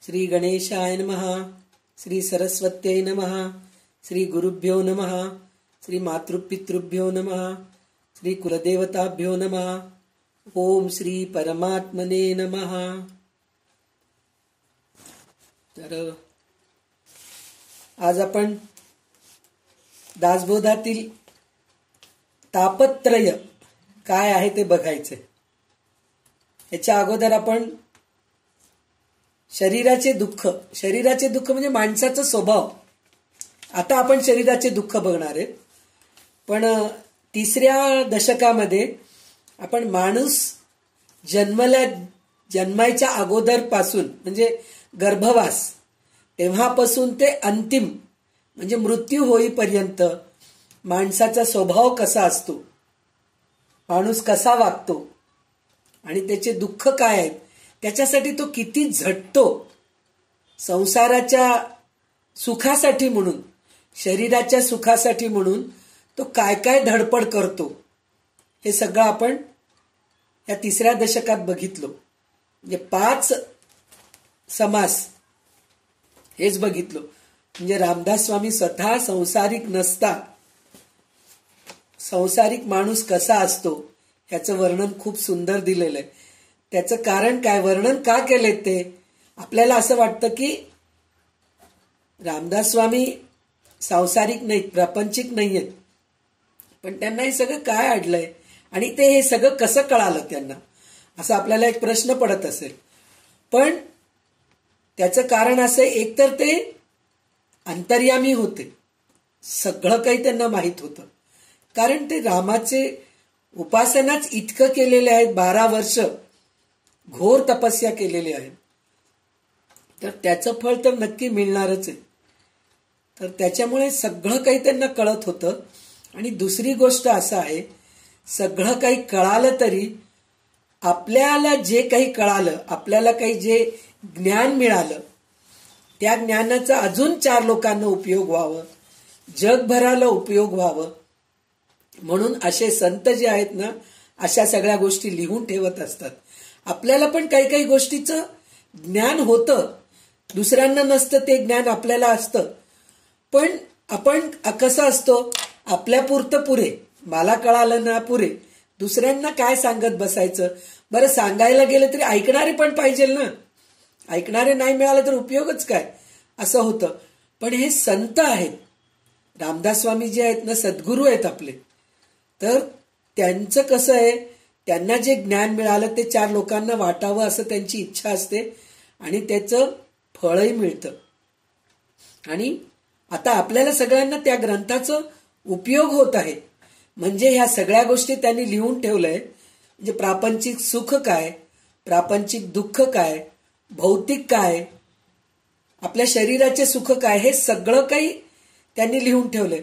श्री गणेशाय नमः. श्री सरस्वत्यै नमः. श्री गुरुभ्यो नमः. श्री मातृपितृभ्यो नमः. श्री कुलदेवताभ्यो नमः. ओम श्री परमात्मने नमः. तर आज आपण दासबोधातील तापत्रय काय आहे ते बघायचे. याच्या अगोदर आपण शरीराचे दुःख म्हणजे माणसाचा स्वभाव. आता आपण शरीराचे दुःख बघणार आहे. पण तिसऱ्या दशकामध्ये आपण माणूस जन्मायच्या अगोदर पासून म्हणजे गर्भवास तेव्हापासून ते अंतिम म्हणजे मृत्यू होईपर्यंत माणसाचा स्वभाव कसा असतो, माणूस कसा वागतो आणि त्याचे दुःख काय आहेत, त्याच्यासाठी तो किती झटतो, संसाराच्या सुखासाठी म्हणून, शरीराच्या सुखासाठी म्हणून तो काय काय धडपड करतो, हे सगळं आपण या तिसऱ्या दशकात बघितलो. म्हणजे 5 समास हेच बघितलो. म्हणजे रामदास स्वामी स्वतः संसारिक नसता संसारिक माणूस कसा असतो ह्याचं वर्णन खूप सुंदर दिलेलं आहे. त्याचं कारण काय, वर्णन का केले ते आपल्याला असं वाटतं की रामदास स्वामी सांसारिक नाहीत, प्रापंचिक नाहीयेत, पण त्यांना हे सगळं काय अडलंय आणि ते हे सगळं कसं कळालं त्यांना, असं आपल्याला एक प्रश्न पडत असेल. पण त्याचं कारण असं, एकतर ते अंतर्यामी होते, सगळं काही त्यांना माहीत होतं, कारण ते रामाचे उपासनाच इतकं केलेले आहेत, 12 वर्ष घोर तपस्या केलेली आहे, तर त्याचं फळ तर नक्की मिळणारच आहे. तर त्याच्यामुळे सगळं काही त्यांना कळत होतं. आणि दुसरी गोष्ट असं आहे, सगळं काही कळालं तरी आपल्याला जे काही कळालं, आपल्याला काही जे ज्ञान मिळालं, त्या ज्ञानाचा अजून 4 लोकांना उपयोग व्हावं, जगभराला उपयोग व्हावं म्हणून असे संत जे आहेत ना, अशा सगळ्या गोष्टी लिहून ठेवत असतात. आपल्याला पण काही काही गोष्टीचं ज्ञान होतं, दुसऱ्यांना नसतं ते ज्ञान आपल्याला असतं. पण आपण कसं असतो, आपल्यापुरतं पुरे, मला कळालं ना पुरे, दुसऱ्यांना काय सांगत बसायचं. बरं सांगायला गेलं तरी ऐकणारे पण पाहिजे ना, ऐकणारे नाही मिळाले तर उपयोगच काय, असं होतं. पण हे संत आहेत, रामदास स्वामी जे आहेत ना, सद्गुरू आहेत आपले, तर त्यांचं कसं आहे, त्यांना जे ज्ञान मिळालं ते 4 लोकांना वाटावं असं त्यांची इच्छा असते आणि त्याचं फळही मिळतं. आणि आता आपल्याला सगळ्यांना त्या ग्रंथाचं उपयोग होत आहे. म्हणजे ह्या सगळ्या गोष्टी त्यांनी लिहून ठेवलंय. म्हणजे प्रापंचिक सुख काय, प्रापंचिक दुःख काय, भौतिक काय, आपल्या शरीराचे सुख काय, हे सगळं काही त्यांनी लिहून ठेवलंय.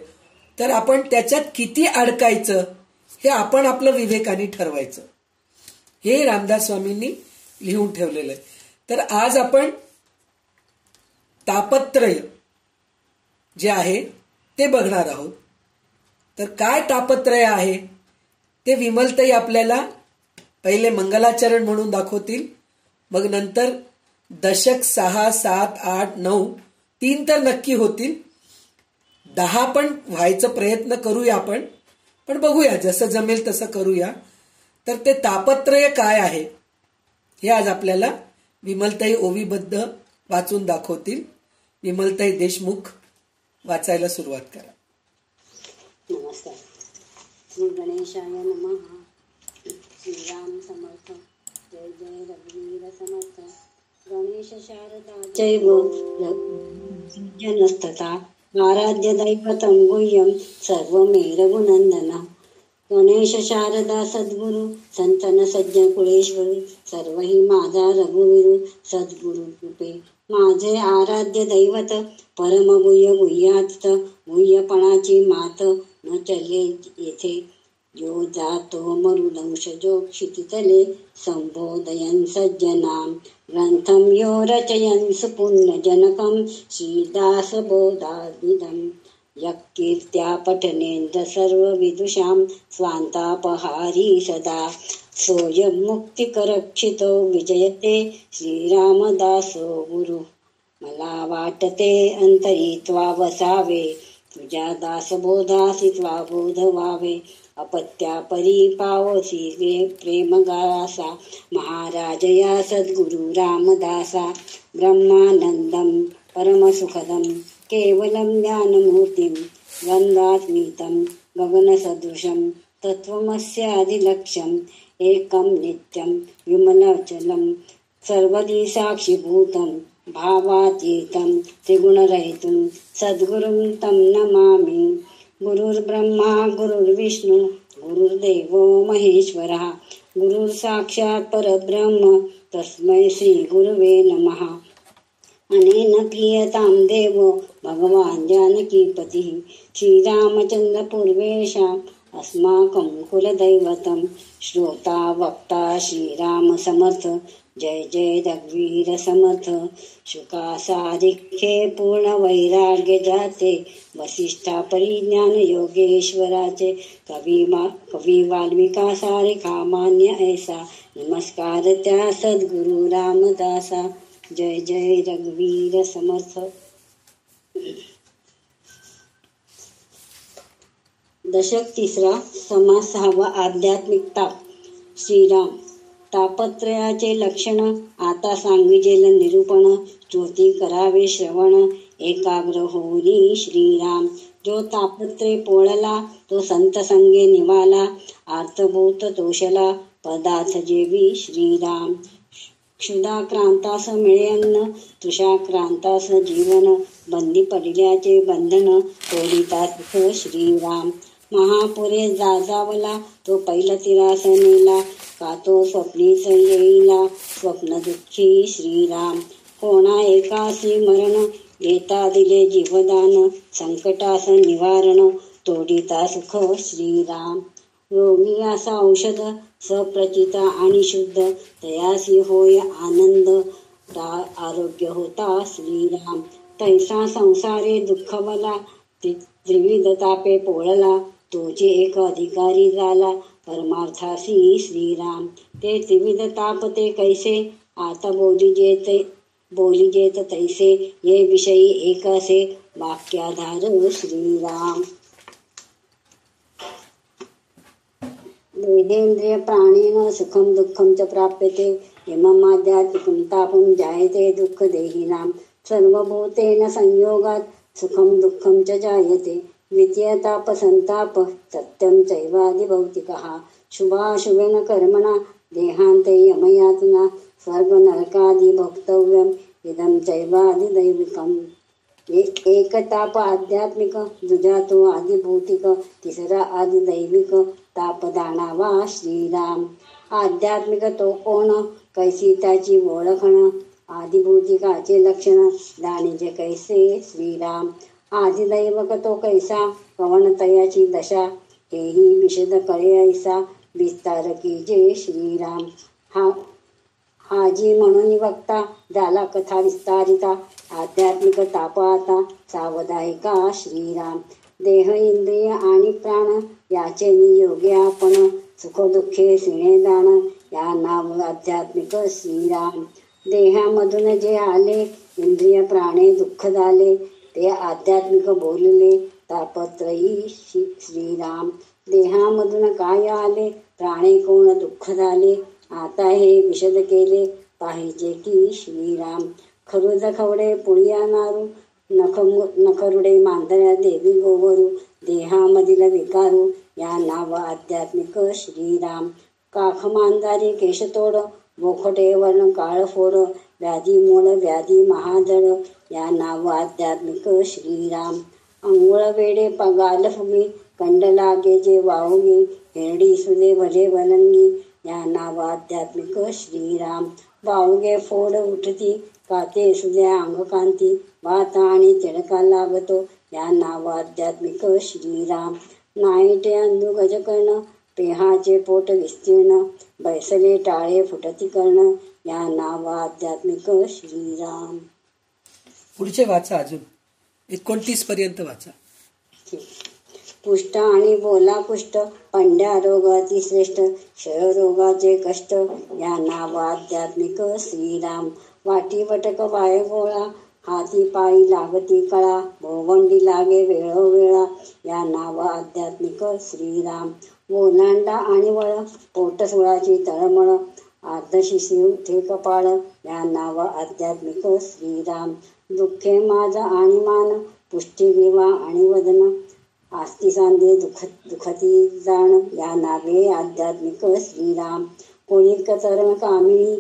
तर आपण त्याच्यात किती अडकायचं हे आपण आपलं विवेकाने ठरवायचं, हे रामदास स्वामींनी लिहून ठेवलेलं आहे. तर आज आपण तापत्रय जे आहे ते बघणार आहोत. तर काय तापत्रय आहे ते विमलताई आपल्याला पहिले मंगलाचरण म्हणून दाखवतील, मग नंतर दशक 6, 7, 8, 9 3 तर नक्की होतील, 10 पण व्हायचा प्रयत्न करूया आपण, पण बघूया जसं जमेल तसं करूया. तर ते तापत्रय काय आहे हे आज आपल्याला विमलताई ओवीबद्ध वाचून दाखवतील. विमलताई देशमुख, वाचायला सुरुवात करा. नमस्कार. श्री गणेशाय नमः. श्रीराम समर्थ. जय जय रघुवीर समर्थ. गणेश शारदा जैव जनस्तथा आराध्य दैवतं गुह्यं सर्वमेव रघुनंदना. गणेश शारदा सद्गुरु संतन सज्जन कुळेश्वर, सर्वही माझा रघुवीर सद्गुरु कृपे. माझे आराध्य दैवत परम गुह्य गुह्यात, गुह्यपणाची मात न चले येथे. जो जातो मरुदंश जो क्षितितले, संबोधयन् सज्जनां ग्रंथं यो रचयन् सुपुण्यजनकं. श्रीदासबोधादिदं यक्कीर्त्या पठनेन्द्र सर्वविदुषां, स्वान्तापहारी सदा सोऽयं मुक्तिकरक्षितो विजयते. श्रीरामदासो गुरु मला वाटते अंतरी त्वा वसावे, तुझ्या दासबोधासी त्वा बोध व्हावे. अपत्या परी पावसी प्रेम गासा, महाराज या सद्गुरु रामदासा. ब्रह्मानंदम परमसुखदम केवलम ज्ञानमूर्तिं, गंधात्मीतं गगनसदृशं तत्त्वमस्यादिलक्ष्यम्. एकं नित्यं विमलचलं सर्वदी साक्षीभूतं, भावातीतं त्रिगुणरहितं सद्गुरुं तं नमामि. गुरुर्ब्रह्मा गुरुर्विष्णू गुरुर्देवो महेश्वरः, गुरुर्साक्षात् परब्रह्म तस्मै श्री गुरुवे नमः. अनेन प्रीयतां देवो भगवान् जानकीपतिः, श्रीरामचन्द्र पूर्वेषाम् अस्माकं कुलदैवतं. श्रोता वक्ता श्रीराम समर्थ, जय जय रघुवीर समर्थ. शुका सारिख्ये पूर्ण वैराग्य जाते, वसिष्ठा परिज्ञान योगेश्वराचे. कवी वाल्मिका सारिखा मान्य ऐसा, नमस्कार त्या सद्गुरु रामदासा. जय जय रघुवीर समर्थ. दशक तिसरा, समास 6वा, आध्यात्मिकता. श्रीराम. तापत्रयाचे लक्षण आता सांगिजेल निरूपण, श्रोती करावे श्रवण एकाग्र होई श्रीराम. जो तापत्रे पोळला तो संत संगे निवाला, आर्तभूत तोषला पदार्थ जेवी श्रीराम. क्षुधाक्रांतास मिळेन्न तृषाक्रांतास जीवन, बंदी पडल्याचे बंधन तोडिता सुख श्रीराम. महापुरे जाजावला तो पैलतीरास नेला, का तो स्वप्नीच येईला स्वप्न दुःखी श्रीराम. कोणा एकासी मरण घेता दिले जीवदान, संकटास निवारण तोडिता सुख श्रीराम. रोगी असा औषध सप्रचिता आणि शुद्ध, तयासी होय आनंद आरोग्य होता श्रीराम. तैसा संसारे दुःखवला त्रिविध तापे पोळला, तोचे एक अधिकारी झाला परमार्थासी श्रीराम. ते त्रिविध ताप ते कैसे आता बोली जेत तैसे, ये विषयी एकसे वाक्याधार श्रीराम. देहेंद्रिय प्राणेन सुखम दुःखम च प्राप्यते, यममाध्यात्मिकं तापं जायते दुःख देहिनां. सर्वभूतेन संयोगात सुखम दुःखम च जायते, द्वितीय ताप संताप सत्यं चैवादिभौतिकः. शुभाशुभेन कर्मणा देहान्ते यमयातना, स्वर्ग नरकादि भोक्तव्यम् इदं चैवादिदैविकम्. एक ताप आध्यात्मिक, दुजा तो आदिभौतिक, तिसरा आदिदैविक ताप जाणावा श्रीराम. आध्यात्मिक तो कोण, कैसी त्याची ओळखण, आदिभौतिकाचे लक्षण जाणीजे कैसे श्रीराम. आदिदैवक तो कैसा, कवण तयाची दशा, हेही विशद कळे ऐसा विस्तार कीजे श्रीराम. हाजी म्हणून वक्ता झाला कथा विस्तारिता, आध्यात्मिक ताप आता सावधायिका श्रीराम. देह इंद्रिय आणि प्राण याचे नियोगे आपण, सुख दुःखे सिणे दान या नाव आध्यात्मिक श्रीराम. देहामधून जे आले इंद्रिय प्राणे दुःख झाले, ते आध्यात्मिक बोलले तापत्रयी श्रीराम. देहामधून काय आले प्राणे कोण दुःख झाले, आता हे विशद केले पाहिजे की श्रीराम. खरुज खवडे पुळिया नारू, नखरुडे मांजऱ्या देवी गोवरू, देहामधील विकारू या नाव आध्यात्मिक श्रीराम. काख मांजारी केशतोड, बोखटे वर्ण काळफोड, व्याधी मूळ व्याधी महाजड या नाव आध्यात्मिक श्रीराम. अंघोळ वेडे गाल फुगी, कंड लागे जे वाहुगी, हेरडी सुदे भले वलंगी या नाव आध्यात्मिक श्रीराम. वाहुगे फोड उठती, काते सुद्या अंगकांती, वात आणि तिडका लागतो या नाव आध्यात्मिक श्रीराम. नाईटे अंधू गजकर्ण, पेहाचे पोट विस्तीर्ण, बैसले टाळे फुटती कर्ण या नाव आध्यात्मिक श्रीराम. पुढचे वाचा, अजून 29 पर्यंत वाचा. पुष्ट आणि बोला कुष्ट, पंड्या रोगाती श्रेष्ठ, क्षयरोगाचे कष्ट या नाव आध्यात्मिक श्रीराम. वाटी वटक वाय गोळा, हाती पायी लागती कळा भोवंडी लागे वेळोवेळा या नाव आध्यात्मिक श्रीराम. ओलांडा आणि वळ पोटसुळाची तळमळ अर्धशिशी उठे कपाळ या नाव आध्यात्मिक श्रीराम. दुःखे माझ आणि मान पुष्टी विवा आणि वदन आस्ती सांधे दुखती जाण या नावे आध्यात्मिक श्रीराम. कोळी कतर कामिनी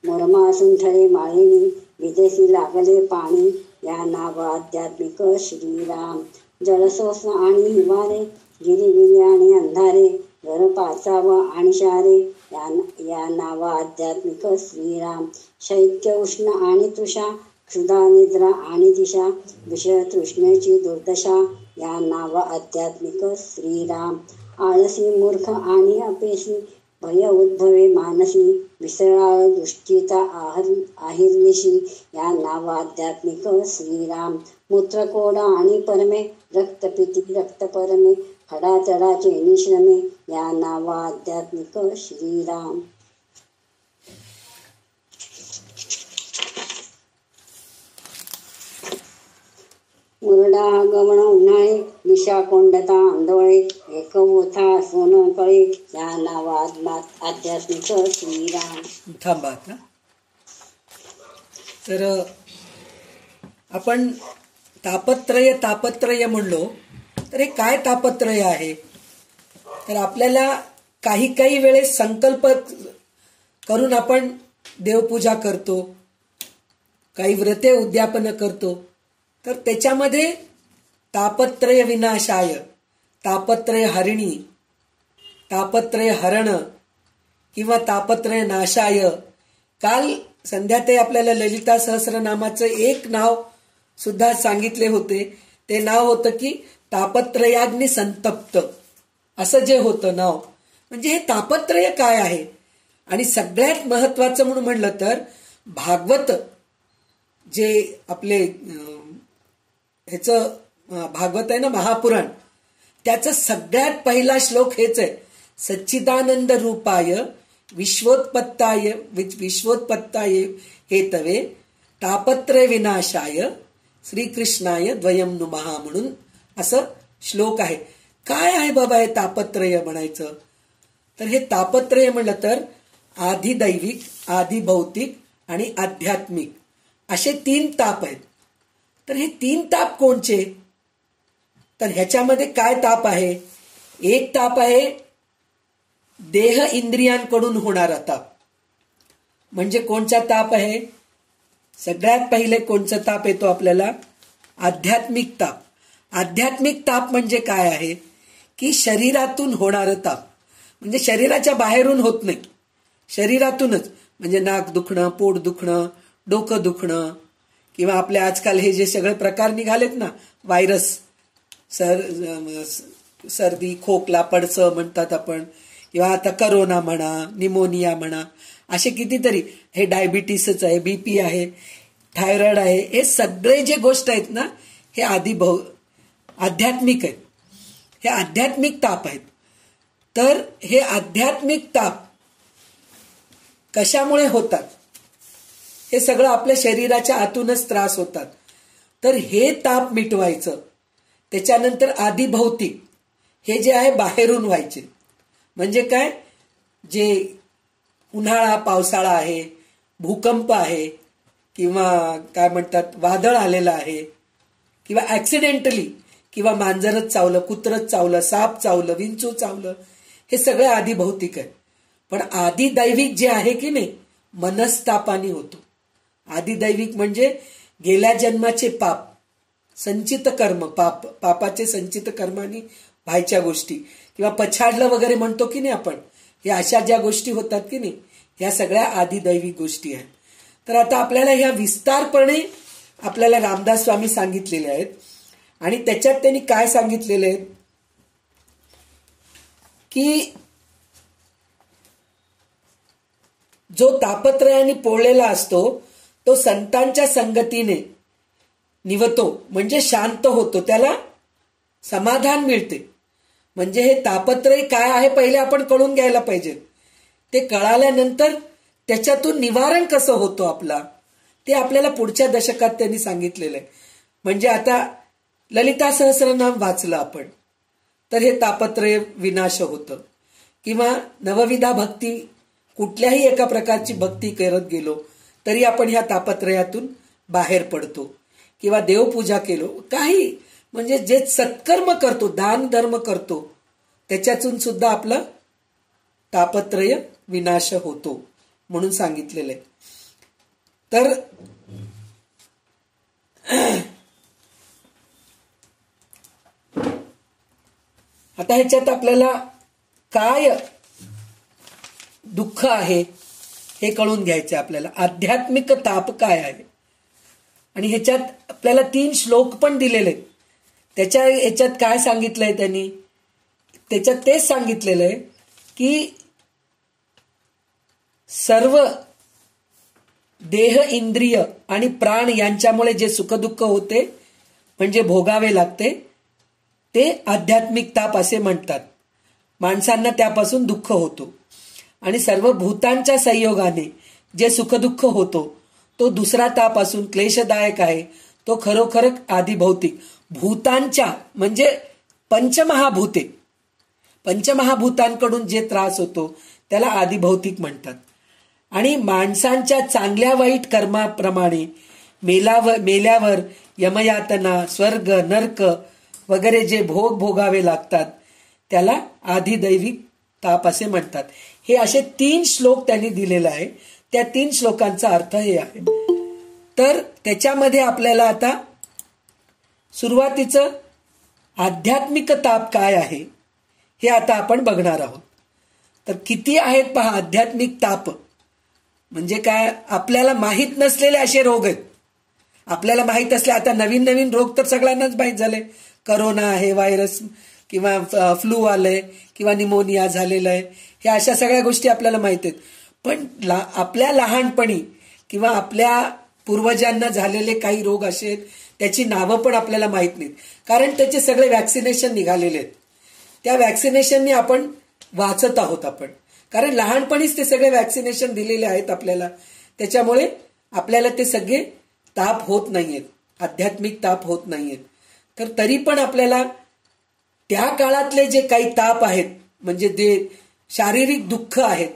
मुरमा सुंठरे माळिनी विदेशी लागले पाणी या नाव आध्यात्मिक श्रीराम. जलसोस आणि हिवारे गिरिगिरी आणि अंधारे घर पाचावं आणि शारे या नाव आध्यात्मिक श्रीराम. शैत्य उष्ण आणि तुषा क्षुधा निद्रा आणि दिशा विषय तृष्णेची दुर्दशा या नाव आध्यात्मिक श्रीराम. आळसी मूर्ख आणि अपेशी भय उद्भवे मानसी विसराळ दृष्टीचा आहिर्निशी या नाव आध्यात्मिक श्रीराम. मूत्रकोडा आणि परमे रक्तपिती रक्तपरमे खडाचडाचे निश्रमे या नाव आध्यात्मिक श्रीराम. मुरडा गवण उन्हाळे दिशा कोंडता आंधळे एक ओथा सोनं कळे या नाव आध्यात्मिक श्रीराम. थांबा आता. तर आपण तापत्रय म्हणलो तर हे काय तापत्रय आहे. तर आपल्याला काही वेळेस संकल्प करून आपण देवपूजा करतो, काही व्रते उद्यापन करतो. तर त्याच्यामध्ये तापत्रय विनाशाय, तापत्रय हरिणी, तापत्रय हरण किंवा तापत्रय नाशाय. काल संध्याताई आपल्याला ललिता सहस्रनामाचं एक नाव सुद्धा सांगितले होते. ते नाव होतं की तापत्रयाग्नी संतप्त, असं जे होतं नाव. म्हणजे हे तापत्रय काय आहे. आणि सगळ्यात महत्वाचं म्हणून म्हणलं तर भागवत जे आपले ह्याचं भागवत आहे ना, महापुराण, त्याचा सगळ्यात पहिला श्लोक हेच आहे. सच्चिदानंद रूपाय विश्वोत्पत्ताय हेतवे तापत्रय विनाशाय श्रीकृष्णाय द्वयम नुमहा म्हणून असं श्लोक आहे. काय आहे बाबा हे तापत्रय म्हणायचं. तर हे तापत्रय म्हणलं तर आधी दैविक, आधी भौतिक आणि आध्यात्मिक असे 3 ताप आहेत. तर हे 3 ताप कोणचे. तर ह्याच्यामध्ये काय ताप आहे. एक ताप आहे देह इंद्रियांकडून होणारा ताप. म्हणजे कोणचा ताप आहे. सगळ्यात पहिले कोणचा ताप येतो आपल्याला. आध्यात्मिक ताप. आध्यात्मिक ताप म्हणजे काय आहे की शरीरातून होणारं ताप. म्हणजे शरीराच्या बाहेरून होत नाही, शरीरातूनच. म्हणजे नाक दुखणं, पोट दुखणं, डोकं दुखणं किंवा आपले आजकाल हे जे सगळे प्रकार निघालेत ना, व्हायरस, सर्दी, खोकला, पडसं म्हणतात आपण, किंवा आता करोना म्हणा, निमोनिया म्हणा, असे कितीतरी. हे डायबिटीसच आहे, बीपी आहे, थायरॉइड आहे. हे सगळे जे गोष्ट आहेत ना, हे आध्यात्मिक आहेत. हे आध्यात्मिक ताप आहेत. तर हे आध्यात्मिक ताप कशामुळे होतात. हे सगळं आपल्या शरीराच्या आतूनच त्रास होतात. तर हे ताप मिटवायचं. त्याच्यानंतर आधी भौतिक, हे जे आहे बाहेरून व्हायचे. म्हणजे काय, जे उन्हाळा पावसाळा आहे, भूकंप आहे, किंवा काय म्हणतात वादळ आलेलं आहे, किंवा ऍक्सिडेंटली, किंवा मांजरच चावलं, कुत्रच चावलं, साप चावलं, विंचू चावलं, हे सगळं आधी भौतिक आहे. पण आधी दैविक जे आहे की नाही, मनस्तापानी होतो. आधी दैविक म्हणजे गेल्या जन्माचे पाप, संचित कर्म, पापाचे संचित कर्मानी व्हायच्या गोष्टी, किंवा पछाडलं वगैरे म्हणतो की नाही आपण, हे अशा ज्या गोष्टी होतात की नाही, ह्या सगळ्या आधी दैविक गोष्टी आहेत. तर आता आपल्याला ह्या विस्तारपणे आपल्याला रामदास स्वामी सांगितलेले आहेत. आणि त्याच्यात त्यांनी काय सांगितलेले आहेत की जो तापत्रयाने पोळलेला असतो तो संतांच्या संगतीने निवतो, म्हणजे शांत होतो, त्याला समाधान मिळते. म्हणजे हे तापत्रय काय आहे पहिले आपण कळून घ्यायला पाहिजे. ते कळाल्यानंतर त्याच्यातून निवारण कसं होतो आपला ते आपल्याला पुढच्या दशकात त्यांनी सांगितलेलं आहे. म्हणजे आता ललिता सहस्रनाम वाचलं आपण तर हे तापत्रय विनाश होतं, किंवा नवविधा भक्ती कुठल्याही एका प्रकारची भक्ती करत गेलो तरी आपण ह्या तापत्रयातून बाहेर पडतो, किंवा देवपूजा केलो, काही म्हणजे जे सत्कर्म करतो, दान धर्म करतो, त्याच्यातून सुद्धा आपलं तापत्रय विनाश होतो म्हणून सांगितलेलं आहे. तर आता ह्याच्यात आपल्याला काय दुःख आहे हे कळून घ्यायचं आपल्याला. आध्यात्मिक ताप काय आहे, आणि ह्याच्यात आपल्याला 3 श्लोक पण दिलेले आहेत. त्याच्या ह्याच्यात काय सांगितलंय त्यांनी, त्याच्यात तेच सांगितलेलं आहे की सर्व देह, इंद्रिय आणि प्राण यांच्यामुळे जे सुखदुःख होते म्हणजे भोगावे लागते ते आध्यात्मिक ताप असे म्हणतात. माणसांना त्यापासून दुःख होतो. आणि सर्व भूतांच्या संयोगाने जे सुखदुःख होतो तो दुसरा ताप असून क्लेशदायक आहे. तो खरोखर आदिभौतिक भूतांच्या म्हणजे पंचमहाभूतांकडून जे त्रास होतो त्याला आदिभौतिक म्हणतात. आणि माणसांच्या चांगल्या वाईट कर्माप्रमाणे मेल्यावर यमयातना, स्वर्ग, नर्क वगैरे जे भोग भोगावे लागतात त्याला आधिदैविक ताप असे म्हणतात. हे असे 3 श्लोक त्यांनी दिलेला आहे. त्या 3 श्लोकांचा अर्थ हे आहे. तर त्याच्यामध्ये आपल्याला आता सुरुवातीचं आध्यात्मिक ताप काय आहे हे आता आपण बघणार आहोत. तर किती आहेत पहा आध्यात्मिक ताप. म्हणजे काय, आपल्याला माहीत नसलेले असे रोग आहेत. आपल्याला माहीत असले, आता नवीन नवीन रोग तर सगळ्यांनाच माहीत झाले. करोना आहे, व्हायरस किंवा फ्लू आलंय, किंवा निमोनिया झालेला आहे, ह्या अशा सगळ्या गोष्टी आपल्याला माहित आहेत. पण आपल्या लहानपणी किंवा आपल्या पूर्वजांना झालेले काही रोग असे आहेत त्याची नावं पण आपल्याला माहित नाहीत, कारण त्याचे सगळे वॅक्सिनेशन निघालेले आहेत. त्या वॅक्सिनेशननी आपण वाचत आहोत आपण, कारण लहानपणीच ते सगळे वॅक्सिनेशन दिलेले आहेत आपल्याला. त्याच्यामुळे आपल्याला ते सगळे ताप होत नाहीयेत, आध्यात्मिक ताप होत नाहीयेत. तर तरी पण आपल्याला त्या काळातले जे काही ताप आहेत म्हणजे जे शारीरिक दुःख आहेत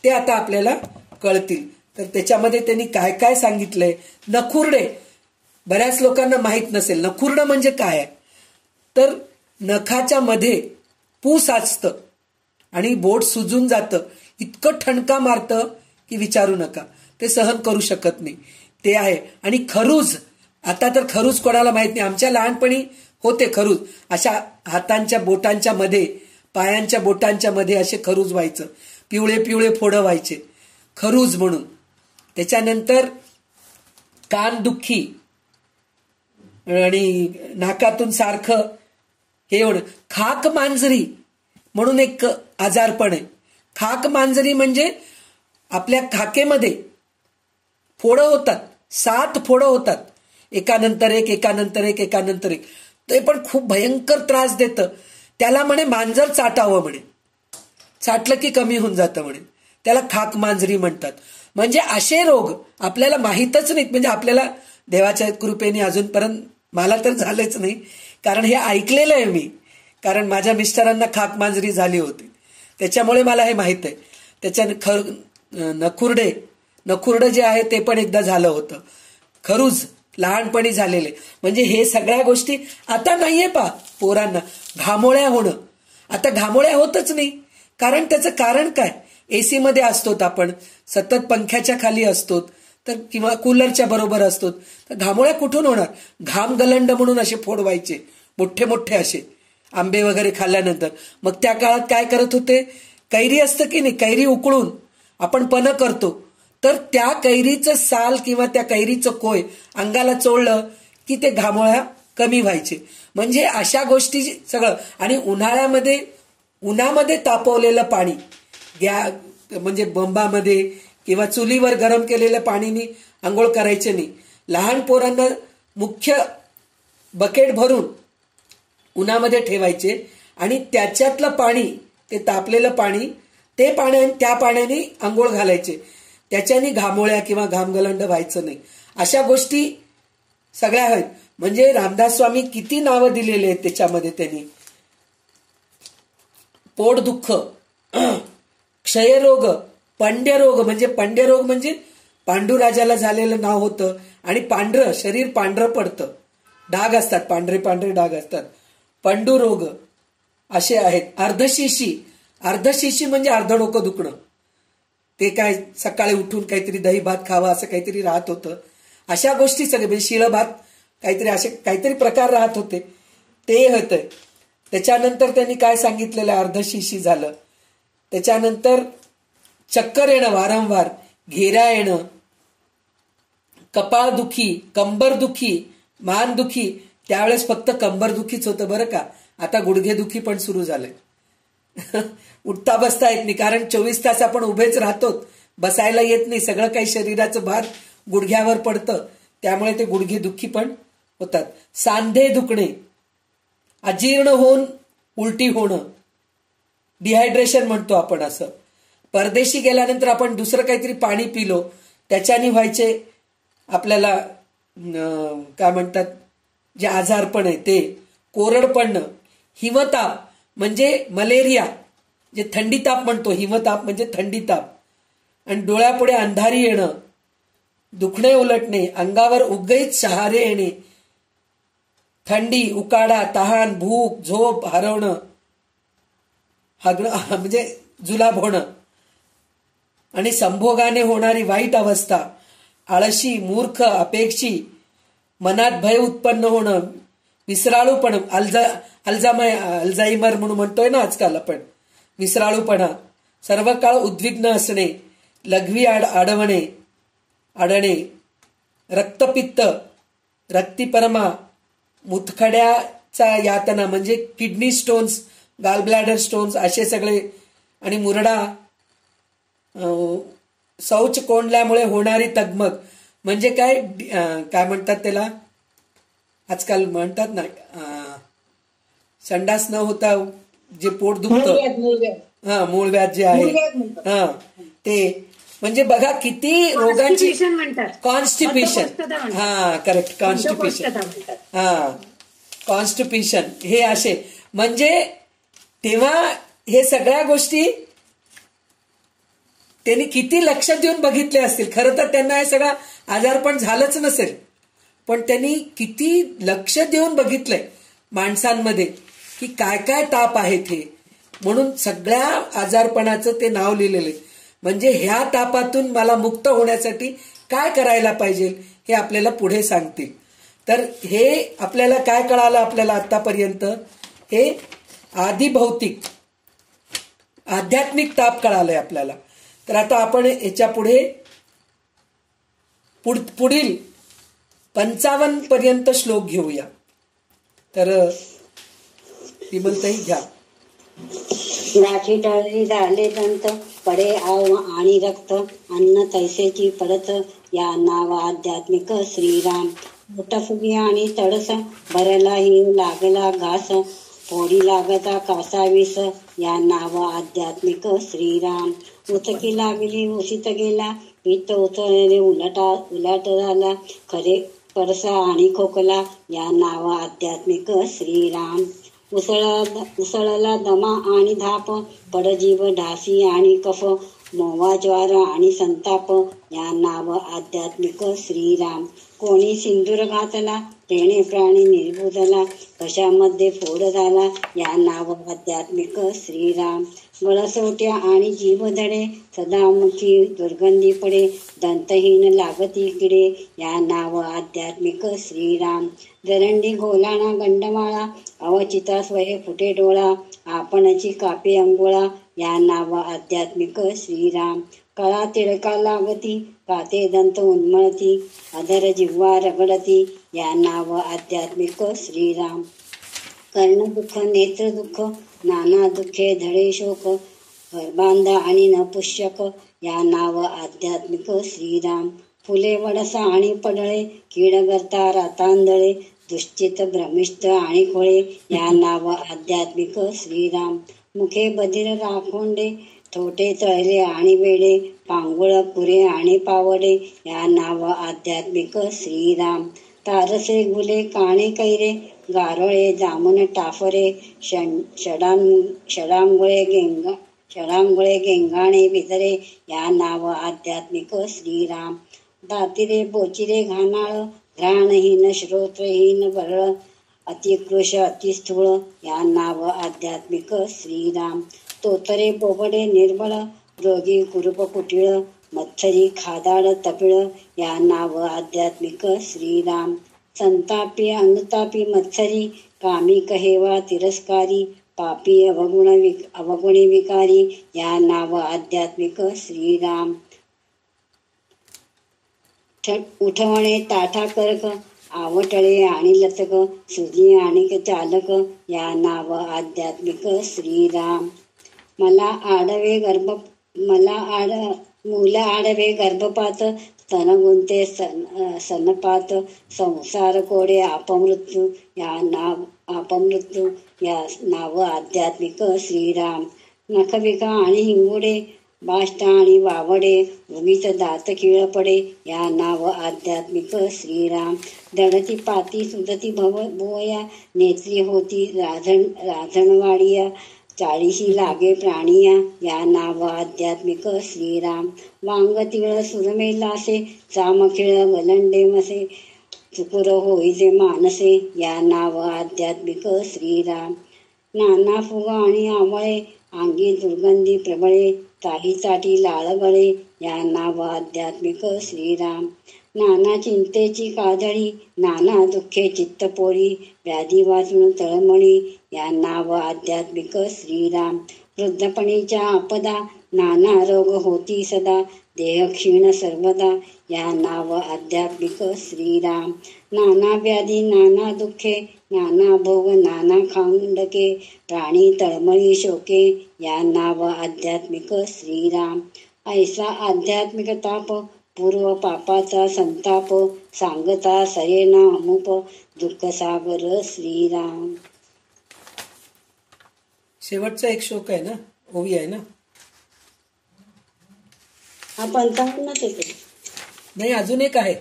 ते आता आपल्याला कळतील. तर त्याच्यामध्ये त्यांनी काय काय सांगितलंय. नखुरडे, बऱ्याच लोकांना माहित नसेल नखुरडं म्हणजे काय आहे. तर नखाच्या मध्ये पू साचतं आणि बोट सुजून जातं, इतकं ठणका मारतं की विचारू नका, ते सहन करू शकत नाही ते आहे. आणि खरूज, आता तर खरूज कोणाला माहित नाही. आमच्या लहानपणी होते खरूज, अशा हातांच्या बोटांच्या मध्ये, पायांच्या बोटांच्या मध्ये असे खरूज व्हायचं, पिवळे पिवळे फोडं व्हायचे खरूज म्हणून. त्याच्यानंतर कानदुखी आणि नाकातून सारखं हे होणं. खाक मांजरी म्हणून एक आजारपण आहे. खाक मांजरी म्हणजे आपल्या खाकेमध्ये फोडं होतात, 7 फोडं होतात, एकानंतर एक एकानंतर एक एकानंतर एक. ते पण खूप भयंकर त्रास देतं. त्याला म्हणे मांजर चाटावं म्हणे, चाटलं की कमी होऊन जातं म्हणे. त्याला खाक मांजरी म्हणतात. म्हणजे असे रोग आपल्याला माहीतच नाहीत. म्हणजे आपल्याला देवाच्या कृपेने अजूनपर्यंत मला तर झालेच नाही, कारण हे ऐकलेलं आहे मी, कारण माझ्या मिस्टरांना खाक मांजरी झाली होती त्याच्यामुळे मला हे माहित आहे. त्याच्याने नखुरडे जे आहे ते पण एकदा झालं होतं. खरूज लहानपणी झालेले. म्हणजे हे सगळ्या गोष्टी आता नाहीये पा पोरांना. घामोळ्या होणं, आता घामोळ्या होतच नाही. कारण त्याचं कारण काय, एसी मध्ये असतोत आपण, सतत पंख्याच्या खाली असतोत, तर किंवा कूलरच्या बरोबर असतोत, तर घामोळ्या कुठून होणार. घाम गलंड म्हणून असे फोड व्हायचे मोठे मोठे असे, आंबे वगैरे खाल्ल्यानंतर. मग त्या काळात काय करत होते, कैरी असतं की नाही, कैरी उकळून आपण पन्ह करतो, तर त्या कैरीचं साल किंवा त्या कैरीचं कोय अंगाला चोळलं की ते घामोळ्या कमी व्हायचे. म्हणजे अशा गोष्टी सगळं. आणि उन्हामध्ये तापवलेलं पाणी, म्हणजे बंबामध्ये किंवा चुलीवर गरम केलेल्या पाणीनी आंघोळ करायचे नाही. लहान पोरांना मुख्य बकेट भरून उन्हामध्ये ठेवायचे आणि त्याच्यातलं पाणी, ते तापलेलं पाणी, त्या पाण्याने आंघोळ घालायचे. त्याच्यानी घामोळ्या किंवा घामगलंड व्हायचं नाही. अशा गोष्टी सगळ्या आहेत. म्हणजे रामदास स्वामी किती नावं दिलेली आहेत त्याच्यामध्ये. त्यांनी पोटदुःख, क्षयरोग, पंड्यरोग, पंड्यरोग म्हणजे पांडुराजाला झालेलं नाव होतं. आणि पांढरं शरीर पांढरं पडतं, डाग असतात, पांढरे पांढरे डाग असतात, पंडुरोग असे आहेत. अर्धशिशी म्हणजे अर्ध डोकं दुखणं. ते काय सकाळी उठून काहीतरी दही भात खावा असं काहीतरी राहत होतं. अशा गोष्टी सगळे म्हणजे शिळ भात काहीतरी असे काहीतरी प्रकार राहत होते, ते होतंय. त्याच्यानंतर त्यांनी काय सांगितलेलं, अर्धशिशी झालं. त्याच्यानंतर चक्कर येणं वारंवार, घेऱ्या येणं, कपाळ दुखी, कंबर दुखी, मान दुखी. त्यावेळेस फक्त कंबर दुखीच होतं बरं का. आता गुडघे दुखी पण सुरू झालंय. उठता बसता येत नाही, कारण 24 तास आपण उभेच राहतो, बसायला येत नाही. सगळं काही शरीराचं भार गुडघ्यावर पडतं, त्यामुळे ते गुडघे दुखी पण होतात. सांधे दुखणे, अजीर्ण होऊन उलटी होणं, डिहायड्रेशन म्हणतो आपण असं. परदेशी गेल्यानंतर आपण दुसरं काहीतरी पाणी पिलो त्याच्याने व्हायचे आपल्याला काय म्हणतात जे आजारपण आहे ते. कोरड पडणं, हिमताप म्हणजे मलेरिया, जे थंडी ताप म्हणतो, हिमताप म्हणजे थंडी ताप. आणि डोळ्यापुढे अंधारी येणं, दुखणे उलटणे, अंगावर उगईत शहारे येणे, थंडी, उकाडा, तहान, भूक, झोप हरवणं, म्हणजे जुलाब होणं. आणि संभोगाने होणारी वाईट अवस्था, आळशी, मूर्ख, अपेक्षी, मनात भय उत्पन्न होणं, विसराळूपण, अल्झायमर म्हणून म्हणतोय ना आजकाल आपण, विसराळूपणा, सर्व काळ उद्विग्न असणे, लघवी आडणे, रक्तपित्त, रक्तीपरमा, मुतखड्याचा यातना म्हणजे किडनी स्टोन्स, गाल ब्लॅडर स्टोन्स असे सगळे. आणि मुरडा, शौच कोंडल्यामुळे होणारी तगमग म्हणजे काय म्हणतात त्याला आजकाल म्हणतात ना, संडास न होता जे पोट दुखतं, मूळव्याध जे आहे ते. म्हणजे बघा किती रोगांची, कॉन्स्टिपेशन, करेक्ट, कॉन्स्टिपेशन हे असे. म्हणजे तेव्हा हे सगळ्या गोष्टी त्यांनी किती लक्ष देऊन बघितले असतील. खरं तर त्यांना हे सगळं आजारपण झालंच नसेल, पण त्यांनी किती लक्ष देऊन बघितलंय माणसांमध्ये की काय काय ताप आहेत हे. म्हणून सगळ्या आजारपणाचं ते नाव लिहिलेलं आहे. म्हणजे ह्या तापातून मला मुक्त होण्यासाठी काय करायला पाहिजे हे आपल्याला पुढे सांगतील. तर हे आपल्याला काय कळालं आपल्याला आतापर्यंत, हे आधिभौतिक आध्यात्मिक ताप कळालंय आपल्याला. तर आता आपण याच्या पुढे पुढील 55 पर्यंत श्लोक घेऊया. तर विमलताई घ्या. गाठी टळली झाले दंत, पडे आव आणि रक्त, अन्न तैसेची परत, या नाव आध्यात्मिक श्रीराम. फुटफुगी आणि तडस, भरला हिव लागला घास, फोडी लागता कासावीस, या नाव आध्यात्मिक श्रीराम. उतकी लागली उशीत गेला, पित्त उतरले उलाट झाला, खरे परसा आणि खोकला, या नाव आध्यात्मिक श्रीराम. उसळला दमा आणि धाप, पडजीव ढासी आणि कफ, मोवा ज्वार आणि संताप, या नाव आध्यात्मिक श्रीराम. कोणी सिंदूर घातला, तेणे प्राणी निर्बुदला, कशामध्ये फोड झाला, या नाव आध्यात्मिक श्रीराम. गळसोट्या आणि जीवधडे, सदामुखी दुर्गंधी पडे, दंतहीन लागती किडे, या नाव आध्यात्मिक श्रीराम. जरंडी घोलाणा गंडमाळा, अवचिता स्वये फुटे डोळा, आपणची कापे अंगोळा, या नाव आध्यात्मिक श्रीराम. कळा तिळका लागती, काते दंत उन्मळती, अधर जिव्हा रगडती, या नाव आध्यात्मिक श्रीराम. कर्णदुःख, नेत्रदुःख, नाना दुःखे, धडे शोक, घरबांध आणि नपुष्यक, या नाव आध्यात्मिक श्रीराम. फुले वडसा आणि पडळे, कीडगर्ता रातांदळे, दुश्चित भ्रमिष्ट आणि खोळे, या नाव आध्यात्मिक श्रीराम. मुखे बधीर राखोंडे, थोटे तळले आणि वेडे, पांगुळ पुरे आणि पावडे, या नाव आध्यात्मिक श्रीराम. तारसे गुले काणे कैरे, गारोळे जामुन टाफरे, षडांगुळे गेंगाणे भितरे, या नाव आध्यात्मिक श्रीराम. दातिरे बोचिरे घाणाळ, घ्राणहीन श्रोत्रहीन बरळ, अतिकृश अतिस्थूळ, या नाव आध्यात्मिक श्रीराम. तोतरे बोबडे निर्बळ, रोगी कुरूप कुटिळ, मत्सरी खादाड तपिळ, या नाव आध्यात्मिक श्रीराम. संतापी अनुतापी मत्सरी, कामी कहेवा तिरस्कारी, पापी अवगुणी विकारी, या नाव आध्यात्मिक श्रीराम. उठवणे ताठा करक, आवटळे आणि लचक, सुजी आणि चालक, या नाव आध्यात्मिक श्रीराम. मूल आडवे गर्भपात, स्तन गुंते सनपात, संसार कोडे अपमृत्यू, या नाव आध्यात्मिक श्रीराम. नखविका आणि हिंगुडे, बाष्ट आणि वावडे, उगीच दात खिळ पडे, या नाव आध्यात्मिक श्रीराम. दडती पाती सुदती भुवया, नेत्री होती राधणवाडिया, चाळीशी लागे प्राणिया, या नाव आध्यात्मिक श्रीराम. वांग तिळ सुरमे लासे, चामखिळ गलंडे मसे, चुकुर होईचे मानसे, या नाव आध्यात्मिक श्रीराम. नाना फुग आणि आवळे, अंगी दुर्गंधी प्रबळे, काही चाटी लाळ गळे, या नाव आध्यात्मिक श्रीराम. नाना चिंतेची काजळी, नाना दुःखे चित्तपोळी, व्याधी वाचून तळमळी, या नाव आध्यात्मिक श्रीराम. वृद्धपणीच्या आपदा, नाना रोग होती सदा, देह क्षीण सर्वदा, या नाव आध्यात्मिक श्रीराम. नाना व्याधी नाना दुःखे, नाना भोग नाना खांडके, प्राणी तळमळी शोके, या नाव आध्यात्मिक श्रीराम. ऐसा आध्यात्मिक ताप, पूर्व पापाचा संताप, सांगता सरेना अमुप, दुःख सागर श्रीराम. शेवटचा एक श्लोक आहे ना, ओवी आहे ना? हा पंचावन्नच येते. नाही, अजून एक आहे.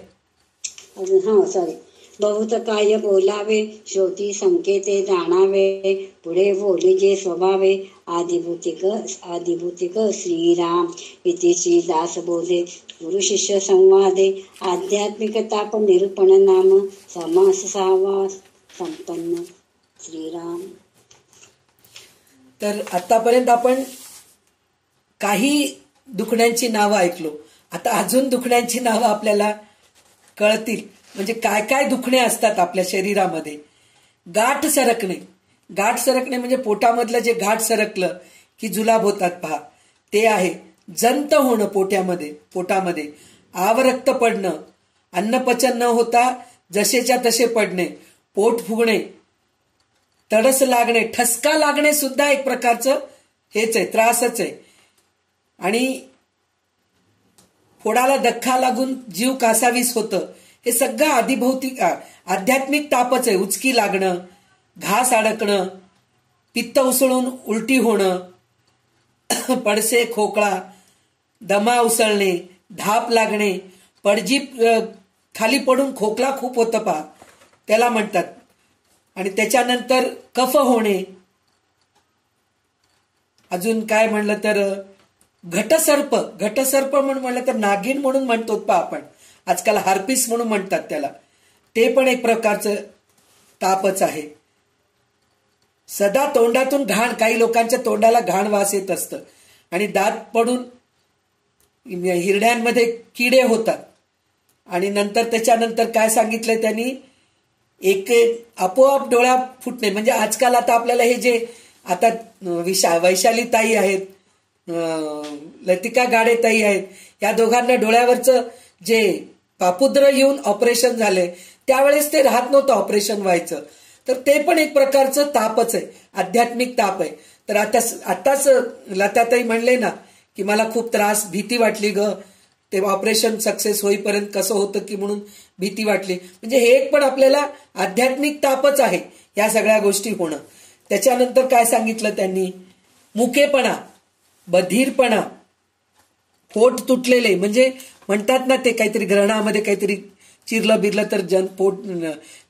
हा सॉरी. बहुत काय बोलावे, श्रोती संकेते जाणावे, पुढे बोलीजे स्वभावे, आदिभूतिक श्रीराम. इति श्री दासबोधे गुरु शिष्य संवादे, आध्यात्मिक ताप निरूपण नाम समास 6 संपन्न. श्रीराम. तर आतापर्यंत आपण काही दुखण्यांची नावं ऐकलो. आता अजून दुखण्यांची नावं आपल्याला कळतील. म्हणजे काय काय दुखणे असतात आपल्या शरीरामध्ये. गाठ सरकणे म्हणजे पोटामधलं जे गाठ सरकलं की जुलाब होतात पहा, ते आहे. जंत होणं पोटामध्ये, आवरक्त पडणं, अन्नपचन न होता जसेच्या तसे पडणे, पोट फुगणे, तडस लागणे, ठसका लागणे सुद्धा एक प्रकारचं हेच आहे, त्रासच आहे. आणि फोडाला धक्का लागून जीव कासावीस होतं, हे सगळं आध्यात्मिक तापच आहे. उचकी लागणं, घास अडकणं, पित्त उसळून उलटी होणं, पडसे खोकळा, दमा उसळणे, धाप लागणे, पडजीप खाली पडून खोकला खूप होतं पहा, त्याला म्हणतात. आणि त्याच्यानंतर कफ होणे. अजून काय म्हणलं तर घटसर्प म्हणून म्हणलं तर नागिन म्हणून म्हणतो पहा आपण. आजकाल हार्पिस म्हणून म्हणतात त्याला. ते पण एक प्रकारचं तापच आहे. सदा तोंडातून घाण, काही लोकांच्या तोंडाला घाण वास येत असतं आणि दात पडून हिरड्यांमध्ये किडे होतात. आणि त्याच्यानंतर काय सांगितलंय त्यांनी, एक आपोआप डोळा फुटणे. म्हणजे आजकाल आता आपल्याला हे जे आता वैशाली ताई आहेत, लतिका गाडे ताई आहेत, या दोघांना डोळ्यावरचं जे पापुद्र येऊन ऑपरेशन झालंय, त्यावेळेस ते राहत नव्हतं ऑपरेशन व्हायचं. तर ते पण एक प्रकारचं तापच आहे, आध्यात्मिक ताप आहे. तर आताच लताताई म्हणले ना की मला खूप त्रास, भीती वाटली ग, ते ऑपरेशन सक्सेस होईपर्यंत कसं होतं की म्हणून भीती वाटली. म्हणजे हे एक पण आपल्याला आध्यात्मिक तापच आहे, या सगळ्या गोष्टी होणं. त्याच्यानंतर काय सांगितलं त्यांनी, मुकेपणा. बधीरपणा, पोट तुटलेले, म्हणजे म्हणतात ना ते काहीतरी ग्रहणामध्ये काहीतरी चिरलं बिरलं तर पोट,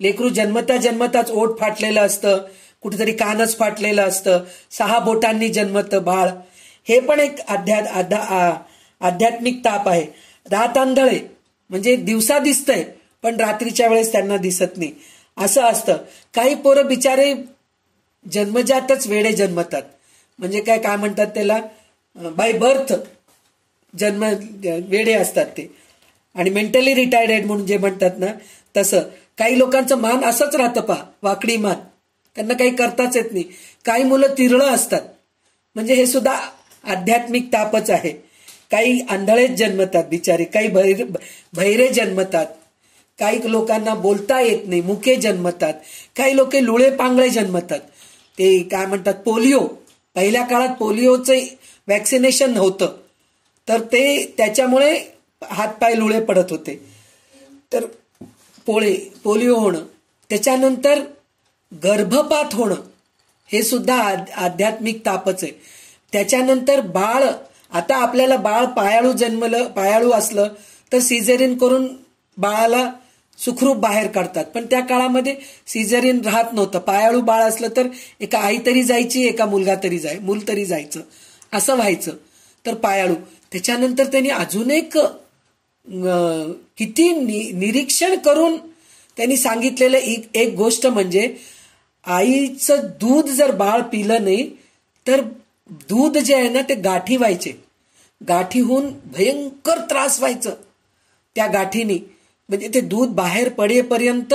लेकरू जन्मताच ओठ फाटलेलं असतं, कुठेतरी कानच फाटलेलं असतं, 6 बोटांनी जन्मतं बाळ. हे पण एक आध्यात्मिक ताप आहे. रातांधळे म्हणजे दिवसा दिसतंय पण रात्रीच्या वेळेस त्यांना दिसत नाही, असं असतं. काही पोरं बिचारे जन्मजातच वेडे जन्मतात, म्हणजे काय म्हणतात त्याला, बाय बर्थ वेडे असतात ते, आणि मेंटली रिटायर्ड म्हणून जे म्हणतात ना तसं. काही लोकांचं मान असंच राहतं, वाकडी मान, त्यांना काही करताच येत नाही. काही मुलं तिरळं असतात, म्हणजे हे सुद्धा आध्यात्मिक तापच आहे. काही आंधळेच जन्मतात बिचारे, काही बहिरे जन्मतात, काही लोकांना बोलता येत नाही, मुके जन्मतात, काही लोक लुळे पांगळे जन्मतात. ते काय म्हणतात पोलिओ, पहिल्या काळात पोलिओचं वॅक्सिनेशन नव्हतं, तर त्याच्यामुळे हातपाय लुळे पडत होते. तर पोलिओ होणं, त्याच्यानंतर गर्भपात होणं, हे सुद्धा आध्यात्मिक तापच आहे. त्याच्यानंतर बाळ, आता आपल्याला बाळ पायाळू असलं तर सिझेरियन करून बाळाला सुखरूप बाहेर काढतात, पण त्या काळामध्ये सिझेरियन राहत नव्हतं. पायाळू बाळ असलं तर एका आई तरी जायची, एका मूल तरी जायचं, असं व्हायचं. तर पायाळू. त्याच्यानंतर त्यांनी अजून किती निरीक्षण करून त्यांनी सांगितलेलं एक गोष्ट म्हणजे, आईचं दूध जर बाळ पिलं नाही तर दूध जे आहे ना ते गाठी व्हायचे, गाठी होऊन भयंकर त्रास व्हायचं त्या गाठीनी, म्हणजे ते दूध बाहेर पडेपर्यंत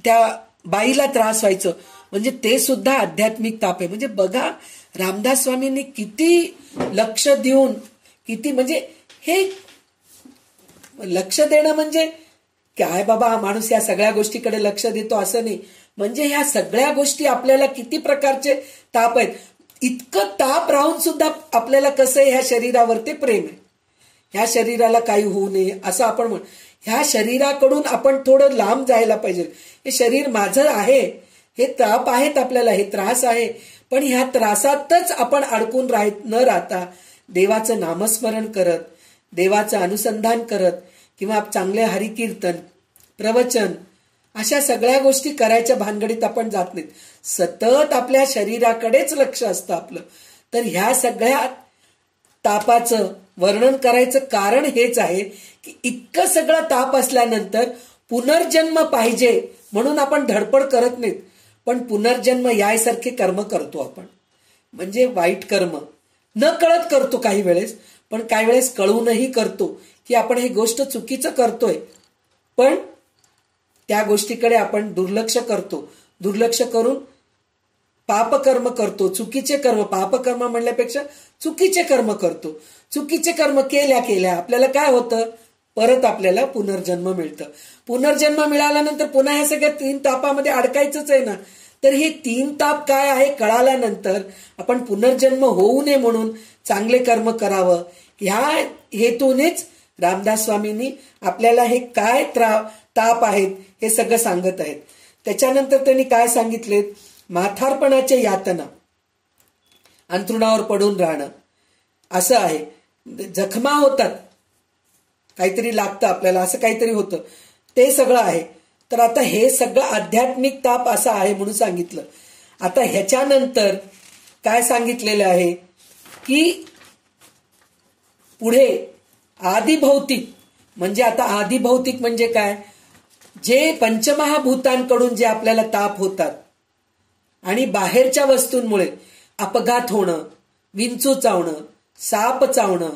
त्या बाईला त्रास व्हायचं. म्हणजे ते सुद्धा आध्यात्मिक ताप आहे. म्हणजे बघा रामदास स्वामींनी किती लक्ष देऊन, किती म्हणजे हे लक्ष देणं म्हणजे काय बाबा माणूस या सगळ्या गोष्टीकडे लक्ष देतो असं नाही, म्हणजे ह्या सगळ्या गोष्टी आपल्याला किती प्रकारचे ताप आहेत. इतकं ताप राहून सुद्धा आपल्याला कसं ह्या शरीरावरती प्रेम आहे, ह्या शरीराला काही होऊ नये असं आपण ह्या शरीराकडून आपण थोडं लांब जायला पाहिजे. हे शरीर माझं आहे, हे ताप आहेत आपल्याला, हे त्रास आहे, पण ह्या त्रासातच आपण अडकून न राहता देवाचं नामस्मरण करत, देवाचं अनुसंधान करत, किंवा चांगले हरिकीर्तन, प्रवचन, अशा सगळ्या गोष्टी करायच्या भानगडीत आपण जात नाहीत. सतत आपल्या शरीराकडेच लक्ष असतं आपलं. तर ह्या सगळ्या तापाचं वर्णन करायचं कारण हेच आहे की इतकं सगळं ताप असल्यानंतर पुनर्जन्म पाहिजे म्हणून आपण धडपड करत नाहीत, पण पुनर्जन्म यासारखे कर्म करतो आपण, म्हणजे वाईट कर्म न कळत करतो काही वेळेस, पण काही वेळेस कळूनही करतो की आपण ही गोष्ट चुकीचं करतोय, पण त्या गोष्टीकडे आपण दुर्लक्ष करतो. दुर्लक्ष करून पापकर्म करतो, चुकीचे कर्म, पापकर्म म्हणल्यापेक्षा चुकीचे कर्म करतो. चुकीचे कर्म केल्या आपल्याला काय होतं, परत आपल्याला पुनर्जन्म मिळतं. पुनर्जन्म मिळाल्यानंतर पुन्हा ह्या सगळ्या 3 तापामध्ये अडकायचंच आहे ना. तर हे 3 ताप काय आहे कळाल्यानंतर आपण पुनर्जन्म होऊ नये म्हणून चांगले कर्म करावं, ह्या हेतूनेच रामदास स्वामींनी आपल्याला हे काय ताप आहेत हे सगळं सांगत आहेत. त्याच्यानंतर त्यांनी काय सांगितलेत, माथार्पणाच्या यातना, अंथरुणावर पडून राहणं असं आहे, जखमा होतात, काहीतरी लागतं आपल्याला, असं काहीतरी होतं, ते सगळं आहे. तर आता हे सगळं आध्यात्मिक ताप असा आहे म्हणून सांगितलं. आता ह्याच्यानंतर काय सांगितलेलं आहे की पुढे आदिभौतिक, म्हणजे आता आदिभौतिक म्हणजे काय, जे पंचमहाभूतांकडून जे आपल्याला ताप होतात आणि बाहेरच्या वस्तूंमुळे अपघात होणं, विंचू चावणं, साप चावणं,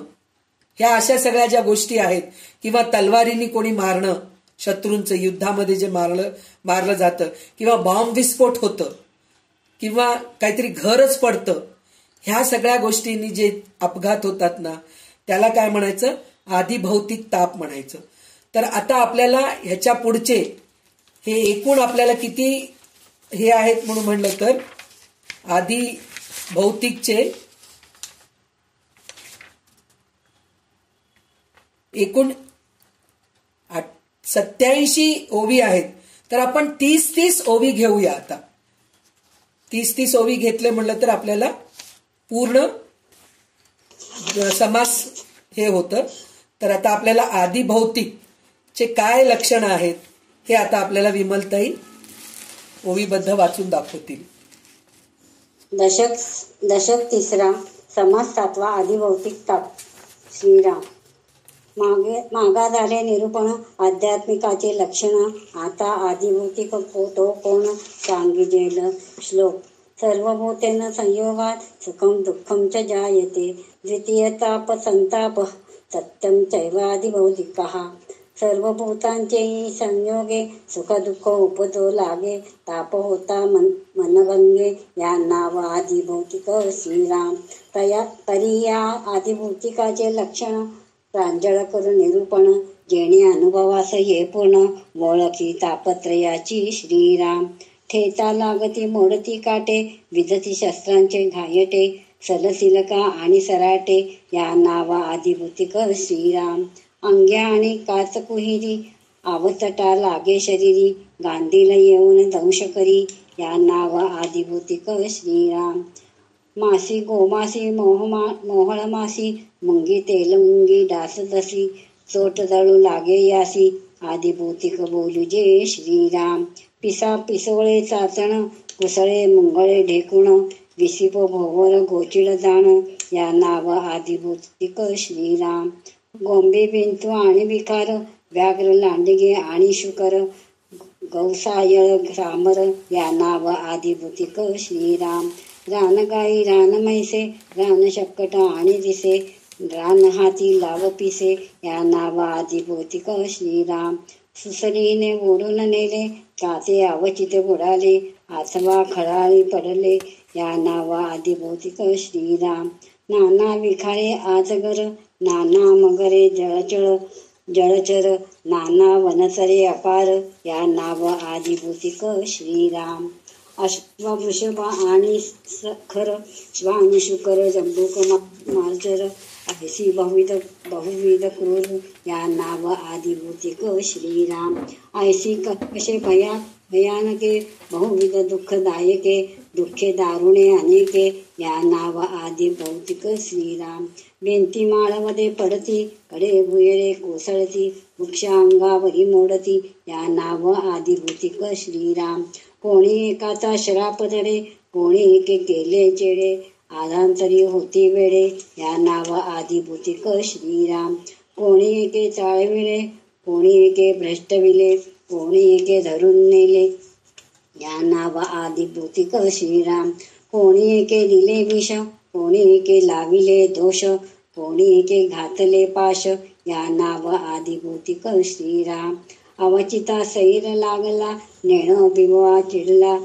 ह्या अशा सगळ्या ज्या गोष्टी आहेत, किंवा तलवारीने कोणी मारणं, शत्रूंचं युद्धामध्ये जे मारलं जातं, किंवा बॉम्ब विस्फोट होतं, किंवा काहीतरी घरच पडतं, ह्या सगळ्या गोष्टींनी जे अपघात होतात ना त्याला काय म्हणायचं, आदिभौतिक ताप म्हणायचं. तर आता आपल्याला ह्याच्या पुढचे हे एकूण आपल्याला किती हे आहेत म्हणून म्हणलं तर आदिभौतिकचे एकूण 87 ओवी आहेत. तर आपण 30 ओवी घेऊया. आता 30 ओवी घेतले म्हणलं तर आपल्याला पूर्ण समास हे होतं. तर आता आपल्याला आदिभौतिकचे काय लक्षणं आहेत हे आता आपल्याला विमलताई ओवीबद्ध वाचून दाखवतील. दशक तिसरा, समास सातवा, आदिभौतिक ताप. श्रीराम. मागाधारे निरूपण आध्यात्मिकाचे लक्षण. आता आदिभौतिक तो कोण सांगिजेल श्लोक. सर्वभूतेन संयोगात सुखम दुःखम च जायते. द्वितीय ताप संताप सत्यम चैवादिभौतिकः. सर्वभूतांचेही संयोगे सुख दुःख उपतो लागे. ताप होता मनभंगे या नाव आदिभौतिक. श्रीराम. तरी या आदिभौतिकाचे लक्षण प्रांजळ करून निरूपण. जेणे अनुभवास ये पूर्ण ओळखी तापत्रयाची. श्रीराम. ठेचा लागती मोडती काटे विदती शस्त्रांचे घायटे. सलसिलका आणि सराटे या नावा आदिभौतिक. श्रीराम. अंग्या आणि काच कुहिरी आवचटा लागे शरीरी. गांधीला येऊन दंश करी या नाव आदिभौतिक. श्रीराम. मासी गोमासी मोहळ मासी मुंगी तेल मुंगी डास दसी. चोट दळू लागे यासी आदिभौतिक बोलू जे. श्रीराम. पिसा पिसोळे चाचण कुसळे मुंगळे ढेकुण. विसिप भोवर गोचिड जाण या नाव आदिभौतिक. श्रीराम. गोंबे बिंतू आणि विकार व्याघ्र लांडगे आणि शुकर. गौसायळ सामर या नाव आदिभौतिक. श्रीराम. रानगाई रानमैसे रान शकट आणि दिसे. रान हाती लाव पिसे या नाव आदिभौतिक. श्रीराम. सुसरीने ओढून नेले काते अवचित बुडाले. अथवा खळाळी पडले या नाव आदिभौतिक. श्रीराम. नाना विखारे आजगर नाना मगरे जळचर. नाना वनचरे अपार या नाव आदिभौतिक. श्रीराम. अश्ववृषभ आणि खर श्वान शुकर जंबूक मार्जर. ऐसी बहुविध क्रूर या नाव आदिभौतिक. श्रीराम. ऐसी कसे भयानके बहुविध दुःखदायके. दुःखे दारुणे अनेके या नाव आदिभौतिक. श्रीराम. बेंती माळमध्ये पडती कडे भुयरे कोसळती. वृक्ष अंगावरी मोडती या नाव आदिभौतिक. श्रीराम. कोणी एकाचा श्राप धरे कोणी एके केले चेडे. आधांतरी होती वेडे या नाव आदिभौतिक. श्रीराम. कोणी एके चाळविले कोणी एके भ्रष्टविले. कोणी एके धरून नेले या नाव आदिभौतिक. श्रीराम. कोणी एके दिले विष कोणी एके लाविले दोष. कोणी एके घातले पाश या नाव आदिभौतिक. श्रीराम. अवचिता सैर लागला नेण बिबवा चिडला.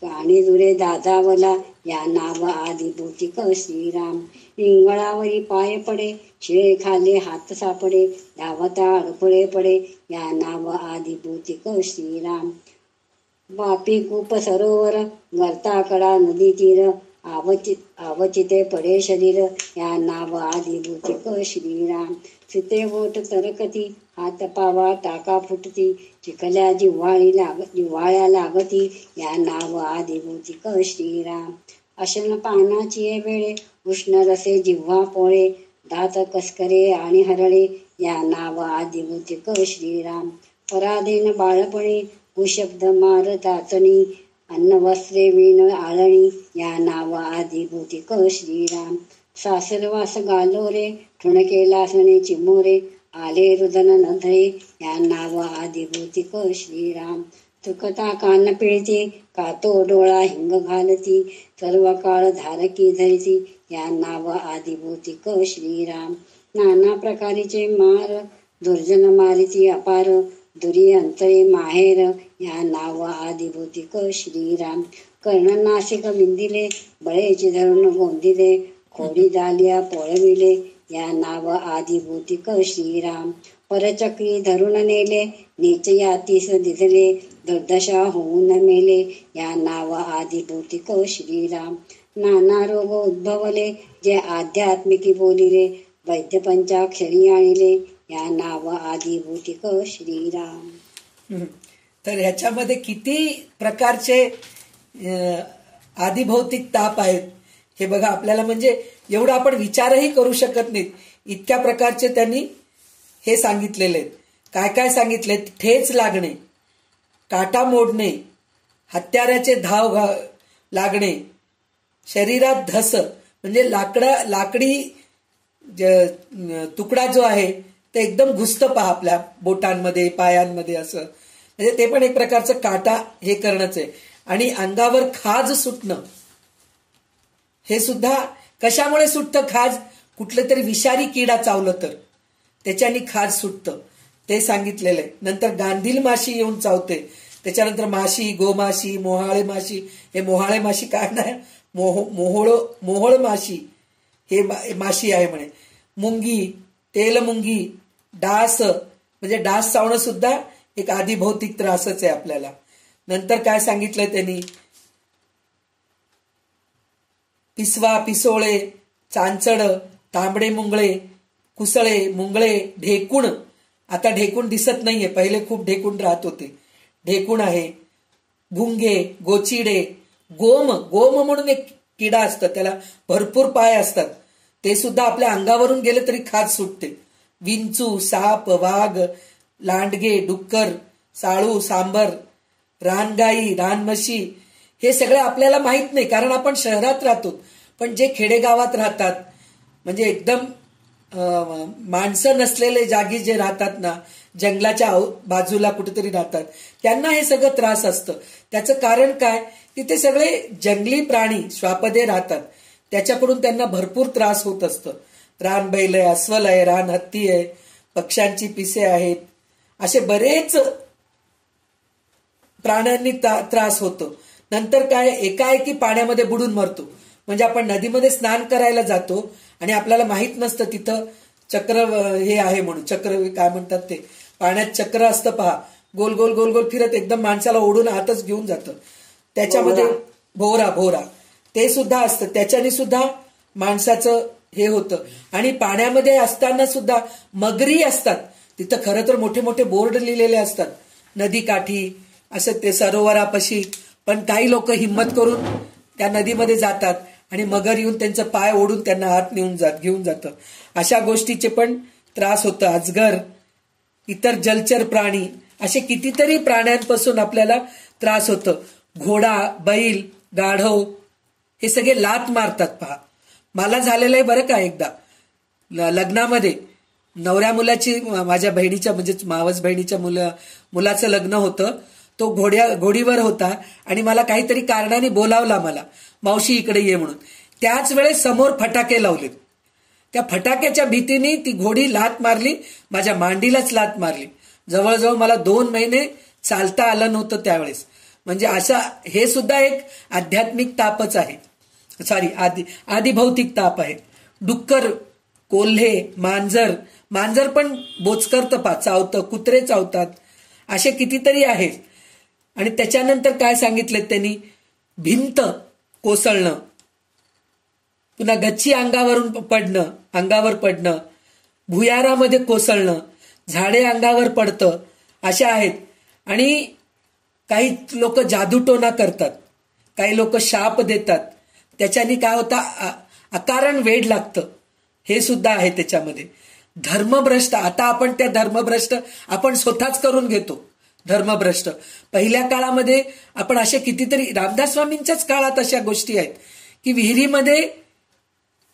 प्राणी दुरे दादावला या नाव आदिभौतिक. श्रीराम. इंगळावरी पाय पडे शिळे खाले हात सापडे. धावता अडफळे पडे या नाव आदिभौतिक. श्रीराम. वापी कूप सरोवर गर्ता कडा नदी तीर. आवचिते पडे शरीर या नाव आदिभौतिक. श्रीराम. सुते बोट तरकती हात पावा टाका फुटती. चिखल्या जिव्हाळ्या लागती या नाव आदिभौतिक. श्रीराम. अशन पानाची वेळे उष्ण रसे जिव्हा पोळे. दात कसकरे आणि हरळे या नाव आदिभौतिक. श्रीराम. पराधीन बाळपणी कुशब्द मार ताचणी. अन्न वस्त्रे विण आळणी या नाव आदिभौतिक. श्रीराम. सासरवास गालोरे ठुणके सणे चिमोरे. आले रुदन नधळे या नाव आदिभौतिक. श्रीराम. चुकता कान पिळती कातो डोळा हिंग घालती. सर्व काळ धारकी धरती या नाव आदिभौतिक. श्रीराम. नाना प्रकारीचे मार दुर्जन मारिती अपार. दुरी अंतरे माहेर या नाव आदिभौतिक. श्रीराम. कर्ण नासिक विंदिले बळेची धरून गोंदिले. खोडी दालिया पोळविले या नाव आदिभौतिक. श्रीराम. परचक्री धरून नेले नीच यातीस दिधले. दुर्दशा होऊन मेले या नाव आदिभौतिक. श्रीराम. नाना रोग उद्भवले जे आध्यात्मिकी बोलिले. वैद्य पंचाक्षरी आणले या नाव आदिभौतिक. श्रीराम. तर ह्याच्यामध्ये किती प्रकारचे आदिभौतिक ताप आहेत हे बघा आपल्याला म्हणजे एवढं आपण विचारही करू शकत नाहीत इतक्या प्रकारचे त्यांनी हे सांगितलेले आहेत. काय काय सांगितले? ठेच लागणे, काटा मोडणे, हत्याराचे धाव लागणे, शरीरात धस म्हणजे लाकडी तुकडा जो आहे ते एकदम घुसतं पहा आपल्या बोटांमध्ये पायांमध्ये असं, म्हणजे ते पण एक प्रकारचं काटा हे करणंच आहे. आणि अंगावर खाज सुटणं, हे सुद्धा कशामुळे सुटतं खाज? कुठलं तरी विषारी किडा चावलं तर त्याच्यानी खाज सुटतं ते सांगितलेलं आहे. नंतर गांधील माशी येऊन चावते, त्याच्यानंतर माशी, गोमाशी, मोहाळे माशी, हे मोहाळे माशी काय नाही, मोहोळ माशी हे माशी आहे म्हणे. मुंगी, तेलमुंगी, डास म्हणजे डास चावणं सुद्धा एक आदिभौतिक त्रासच आहे आपल्याला. नंतर काय सांगितलंय त्यांनी? पिसवा, पिसोळे, चांचड, तांबडे मुंगळे, कुसळे, मुंगळे, ढेकूण. आता ढेकूण दिसत नाहीये, पहिले खूप ढेकूण राहत होते. ढेकूण आहे. भुंगे, गोचिडे, गोम म्हणून एक किडा असतं, त्याला भरपूर पाय असतात, ते सुद्धा आपल्या अंगावरून गेले तरी खाज सुटते. विंचू, साप, वाघ, लांडगे, डुक्कर, साळू, सांबर, रानगाई, रानमशी, हे सगळं आपल्याला माहित नाही कारण आपण शहरात राहतो. पण जे खेडेगावात राहतात म्हणजे एकदम माणसं नसलेले जागी जे राहतात ना, जंगलाच्या बाजूला कुठेतरी राहतात, त्यांना हे सगळं त्रास असतं. त्याचं कारण काय? तिथे सगळे जंगली प्राणी श्वापदे राहतात, त्याच्याकडून त्यांना भरपूर त्रास होत असतं. रानबैल आहे, अस्वल आहे, रान हत्ती आहे, पक्ष्यांची पिसे आहेत, असे बरेच प्राण्यांनी त्रास होतो. नंतर काय? एकाएकी पाण्यामध्ये बुडून मरतो. म्हणजे आपण नदीमध्ये स्नान करायला जातो आणि आपल्याला माहित नसतं तिथं चक्र हे आहे म्हणून, चक्र काय म्हणतात ते, पाण्यात चक्र असतं पहा, गोल गोल गोल गोल फिरत एकदम माणसाला ओढून आतच घेऊन जातं. त्याच्यामध्ये भोवरा ते सुद्धा असतं, त्याच्याने सुद्धा माणसाचं हे होतं. आणि पाण्यामध्ये असताना सुद्धा मगरी असतात, तिथं खरं तर मोठे मोठे बोर्ड लिहिलेले असतात नदी काठी असं ते सरोवरापाशी, पण काही लोक हिंमत करून त्या नदीमध्ये जातात आणि मगर येऊन त्यांचं पाय ओढून त्यांना आत घेऊन जातं. अशा गोष्टीचे पण त्रास होतं. अजगर, इतर जलचर प्राणी, असे कितीतरी प्राण्यांपासून आपल्याला त्रास होतं. घोडा, बैल, गाढव हे सगळे लात मारतात पहा. मला झालेलं आहे बरं का, एकदा लग्नामध्ये नवऱ्या मुलाची, माझ्या बहिणीच्या म्हणजे मावस बहिणीच्या मुलाचं लग्न होतं. तो घोडीवर होता आणि मला काहीतरी कारणाने बोलावला, मला मावशी इकडे ये म्हणून. त्याच वेळेस समोर फटाके लावले. त्या फटाक्याच्या भीतीने ती घोडी लात मारली, माझ्या मांडीलाच लात मारली. जवळजवळ मला 2 महिने चालता आलं नव्हतं त्यावेळेस. म्हणजे अशा हे सुद्धा एक आध्यात्मिक तापच आहे, आदिभौतिक ताप आहे. डुक्कर, कोल्हे, मांजर पण बोचकरतं पा, चावतं, कुत्रे चावतात, असे कितीतरी आहेत. आणि त्याच्यानंतर काय सांगितलं त्यांनी? भिंत कोसळणं, पुन्हा गच्ची अंगावर पडणं, भुयारामध्ये कोसळणं, झाडे अंगावर पडतं, अशा आहेत. आणि काही लोक जादूटोना करतात, काही लोक शाप देतात, त्याच्याने काय होतं? अकारण वेड लागतं, हे सुद्धा आहे त्याच्यामध्ये. धर्मभ्रष्ट, आता आपण त्या धर्मभ्रष्ट आपण स्वतःच करून घेतो. धर्मभ्रष्ट पहिल्या काळामध्ये आपण असे कितीतरी, रामदास स्वामींच्याच काळात अशा गोष्टी आहेत की विहिरीमध्ये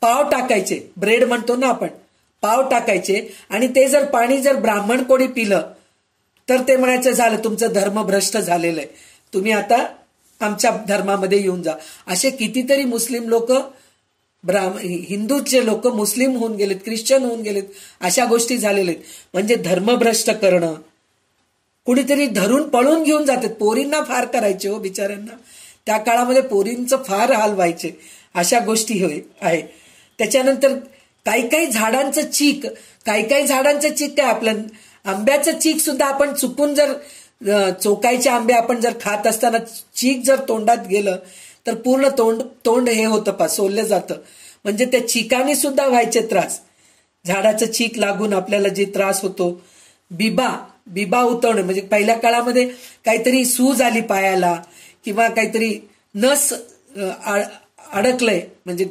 पाव टाकायचे, ब्रेड म्हणतो ना आपण, पाव टाकायचे आणि ते जर पाणी जर ब्राह्मण कोणी पिलं तर ते म्हणायचं झालं तुमचं धर्म भ्रष्ट झालेलं आहे, तुम्ही आता आमच्या धर्मामध्ये येऊन जा. असे कितीतरी मुस्लिम लोक, हिंदूचे लोक मुस्लिम होऊन गेलेत, ख्रिश्चन होऊन गेलेत, अशा गोष्टी झालेल्या आहेत. म्हणजे धर्मभ्रष्ट करणं, कुणीतरी धरून पळून घेऊन जातात. पोरींना फार करायचे हो बिचाऱ्यांना, त्या काळामध्ये पोरींचं फार हाल व्हायचे, अशा गोष्टी आहे. त्याच्यानंतर काही झाडांचं चीक, काही झाडांचं चीक काय, आपलं आंब्याचं चीक सुद्धा आपण चुकून जर चोकायचे आंबे आपण जर खात असताना चीक जर तोंडात गेलं तर पूर्ण तोंड हे होतं सोललं जातं. म्हणजे त्या चिकाने सुद्धा व्हायचे त्रास, झाडाचं चीक लागून आपल्याला जे त्रास होतो. बिबा उतवणं, म्हणजे पहिल्या काळामध्ये काहीतरी सूज आली पायाला किंवा काहीतरी नस अडकलंय म्हणजे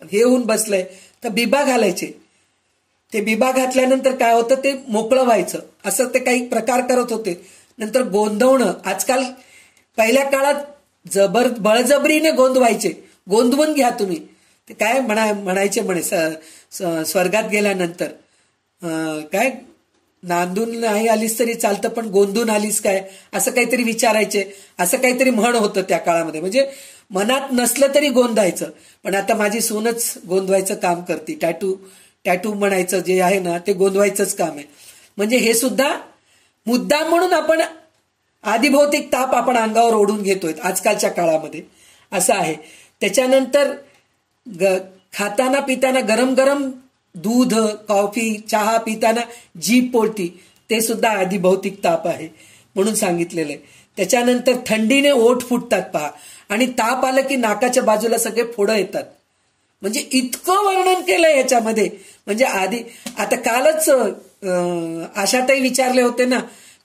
हे होऊन बसलंय तर बिबा घालायचे. ते बिबा घातल्यानंतर काय होतं, ते मोकळं व्हायचं, असं ते काही प्रकार करत होते. नंतर गोंदवणं, आजकाल पहिल्या काळात बळजबरीने गोंदवायचे, गोंदवून घ्या तुम्ही, ते काय म्हणायचे म्हणे स्वर्गात गेल्यानंतर, काय नांदून नाही आलीस तरी चालतं पण गोंदून आलीस काय, असं काहीतरी विचारायचे. असं काहीतरी म्हण होतं त्या काळामध्ये. म्हणजे मनात नसलं तरी गोंदायचं. पण आता माझी सूनच गोंदवायचं काम करते. टॅटू म्हणायचं जे आहे ना, ते गोंदवायचंच काम आहे. म्हणजे हे सुद्धा मुद्दाम म्हणून आपण आदिभौतिक ताप आपण अंगावर ओढून घेतोय आजकालच्या काळामध्ये, असं आहे. त्याच्यानंतर खाताना पिताना गरम गरम दूध, कॉफी, चहा पिताना जीभ पोळती, ते सुद्धा आदिभौतिक ताप आहे म्हणून सांगितलेलं आहे. त्याच्यानंतर थंडीने ओठ फुटतात पहा, आणि ताप आलं की नाकाच्या बाजूला सगळे फोडं येतात. म्हणजे इतकं वर्णन केलंय याच्यामध्ये. म्हणजे आधी आता कालच आशाताई विचारले होते ना,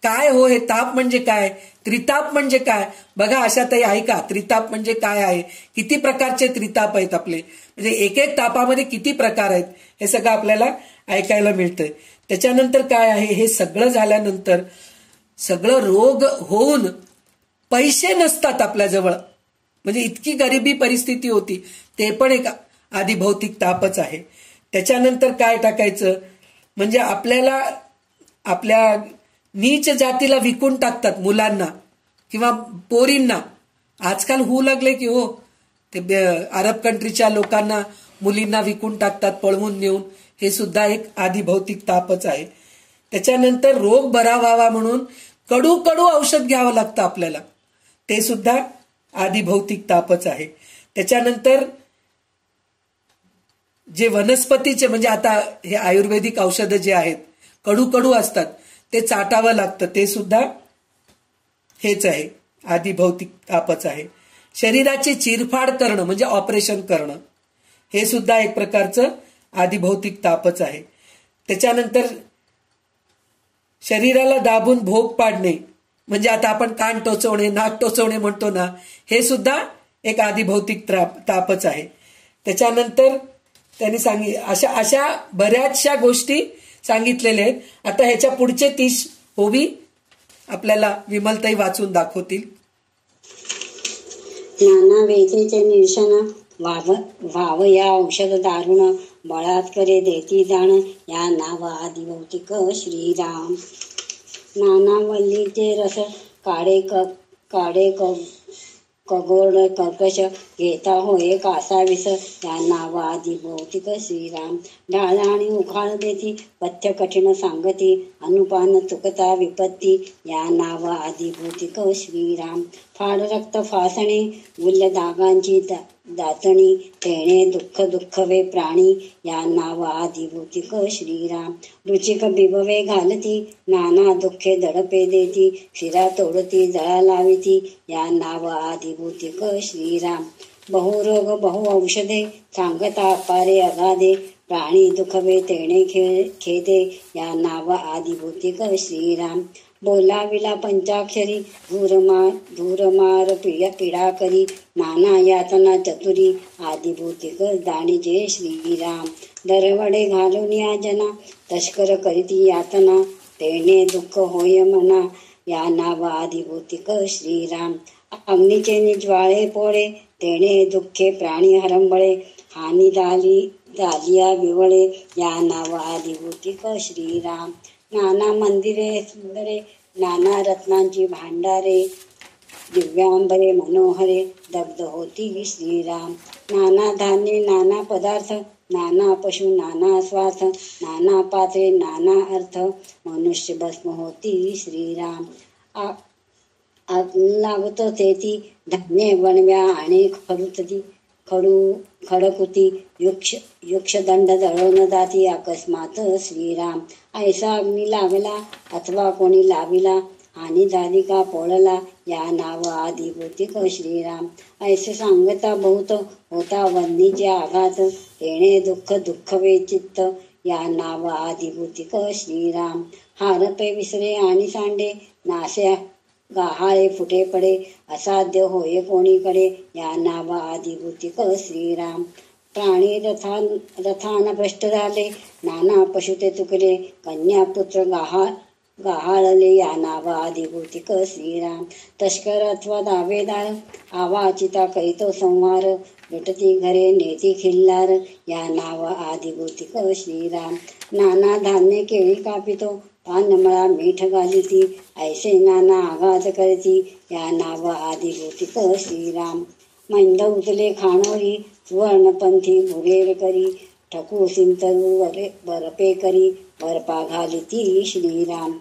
काय हो हे ताप म्हणजे काय, त्रिताप म्हणजे काय. बघा आशाताई ऐका, त्रिताप म्हणजे काय आहे, किती प्रकारचे त्रिताप आहेत आपले, म्हणजे एक एक तापामध्ये किती प्रकार आहेत, हे सगळं आपल्याला ऐकायला मिळतंय. त्याच्यानंतर काय आहे, हे सगळं झाल्यानंतर सगळं रोग होऊन पैसे नसतात आपल्याजवळ, म्हणजे इतकी गरिबी परिस्थिती होती, ते पण एक आदिभौतिक तापच आहे. त्याच्यानंतर काय टाकायचं, म्हणजे आपल्याला आपल्या नीच जातीला विकून टाकतात, मुलांना किंवा पोरींना. आजकाल होऊ लागले की हो, ते अरब कंट्रीच्या लोकांना मुलींना विकून टाकतात, पळवून नेऊन. हे सुद्धा एक आदिभौतिक तापच आहे. त्याच्यानंतर रोग बरा व्हावा म्हणून कडू कडू औषध घ्यावं लागतं आपल्याला, ते सुद्धा आदिभौतिक तापच आहे. त्याच्यानंतर जे वनस्पतीचे, म्हणजे आता हे आयुर्वेदिक औषधं जे आहेत कडू कडू असतात, ते चाटावं लागतं, ते सुद्धा हेच आहे, आदिभौतिक तापच आहे. शरीराची चिरफाड करणं म्हणजे ऑपरेशन करणं, हे सुद्धा एक प्रकारचं आदिभौतिक तापच आहे. त्याच्यानंतर शरीराला दाबून भोग पाडणे, म्हणजे आता आपण कान टोचवणे, नाक टोचवणे म्हणतो ना, हे सुद्धा एक आदिभौतिक तापच आहे. त्याच्यानंतर त्यांनी अशा बऱ्याचशा गोष्टी सांगितलेल्या आहेत. आता ह्याच्या पुढचे 30 ओवी आपल्याला विमलताई वाचून दाखवतील. नाना वेथेचे निरसन व्हाव या औषध दारुण, बळात करे देती दाण, या नाव आदिभौतिक श्रीराम. नाना वल्लीचे रस काढे कगोड कर्कश, घेता होय कासाविस, या नाव आदिभौतिक श्रीराम. डाळ आणि उखाळ देती, पथ्य कठीण सांगती, अनुपान चुकता विपत्ती, या नाव आदिभौतिक श्रीराम. फाड रक्त फासणे, गुल्ल दागांची दातणी, तेणे दुःख वे प्राणी, या नाव आदिभौतिक श्रीराम. रुचिक बिबवे घालती, नाना दुःखे दडपे देती, शिरा तोडती जळा लाविती, या नाव आदिभौतिक श्रीराम. बहुरोग बहु औषधे, सांगता पारे अगाधे, प्राणी दुखवे तेणे खेदे, या नाव आदिभौतिक श्रीराम. बोलाविला पंचाक्षरी, धूरमार पीडा करी, नाना यातना चतुरी, आदिभौतिक दाणीचे श्रीराम. दरवडे घालून या जना, तस्कर करीती यातना, तेणे दुःख होय मना, या नाव आदिभौतिक श्रीराम. अग्नीचे निज्वाळे पोळे, तेणे दुःखे प्राणी हरंबळे, हानी दालिया विवळे, या नाव आदिभौतिक श्रीराम. नाना मंदिरे सुंदरे, नाना रत्नांची भांडारे, दिव्यांबरे मनोहरे, दग्ध होती श्रीराम. नाना धान्ये नाना पदार्थ, नाना पशु नाना स्वार्थ, नाना पात्रे नाना अर्थ, मनुष्य भस्म होती श्रीराम. लागत तेती धान्ये वणव्या आणि खडकुती, युक्षदंड जळवून जाती अकस्मात श्रीराम. ऐसा अग्नी लागला अथवा कोणी लाविला, हानी झाली का पोळला, या नाव आदिभौतिक श्रीराम. ऐसे सांगता बहुत होता वन्नीचे आघात, तेणे दुःख वे चित्त, या नाव आदिभौतिक श्रीराम. हारपे विसरे आणि सांडे, गाहाळे फुटे पडे असाध्य होय कोणीकडे या नावा आदिभूतिक श्रीराम. प्राणी रथान भ्रष्ट झाले नाना पशु ते तुकले कन्या पुत्र गाहाळले या नावा आदिभूतिक श्रीराम. तस्कर अथवा दावेदार आवाचिता करीतो संहार लुटती घरे नेती खिल्लार या नावा आदिभूतिक श्रीराम. नाना धान्य केळी कापितो पानमळा मीठ घालिती ऐसे नाना आघात करती या नावा आदिभूतिक श्रीराम. मैंद उचले खाणोरी सुवर्णपंथी बुरेर करी ठकू सिंतरू बरपे करी बरपा घालिती श्रीराम.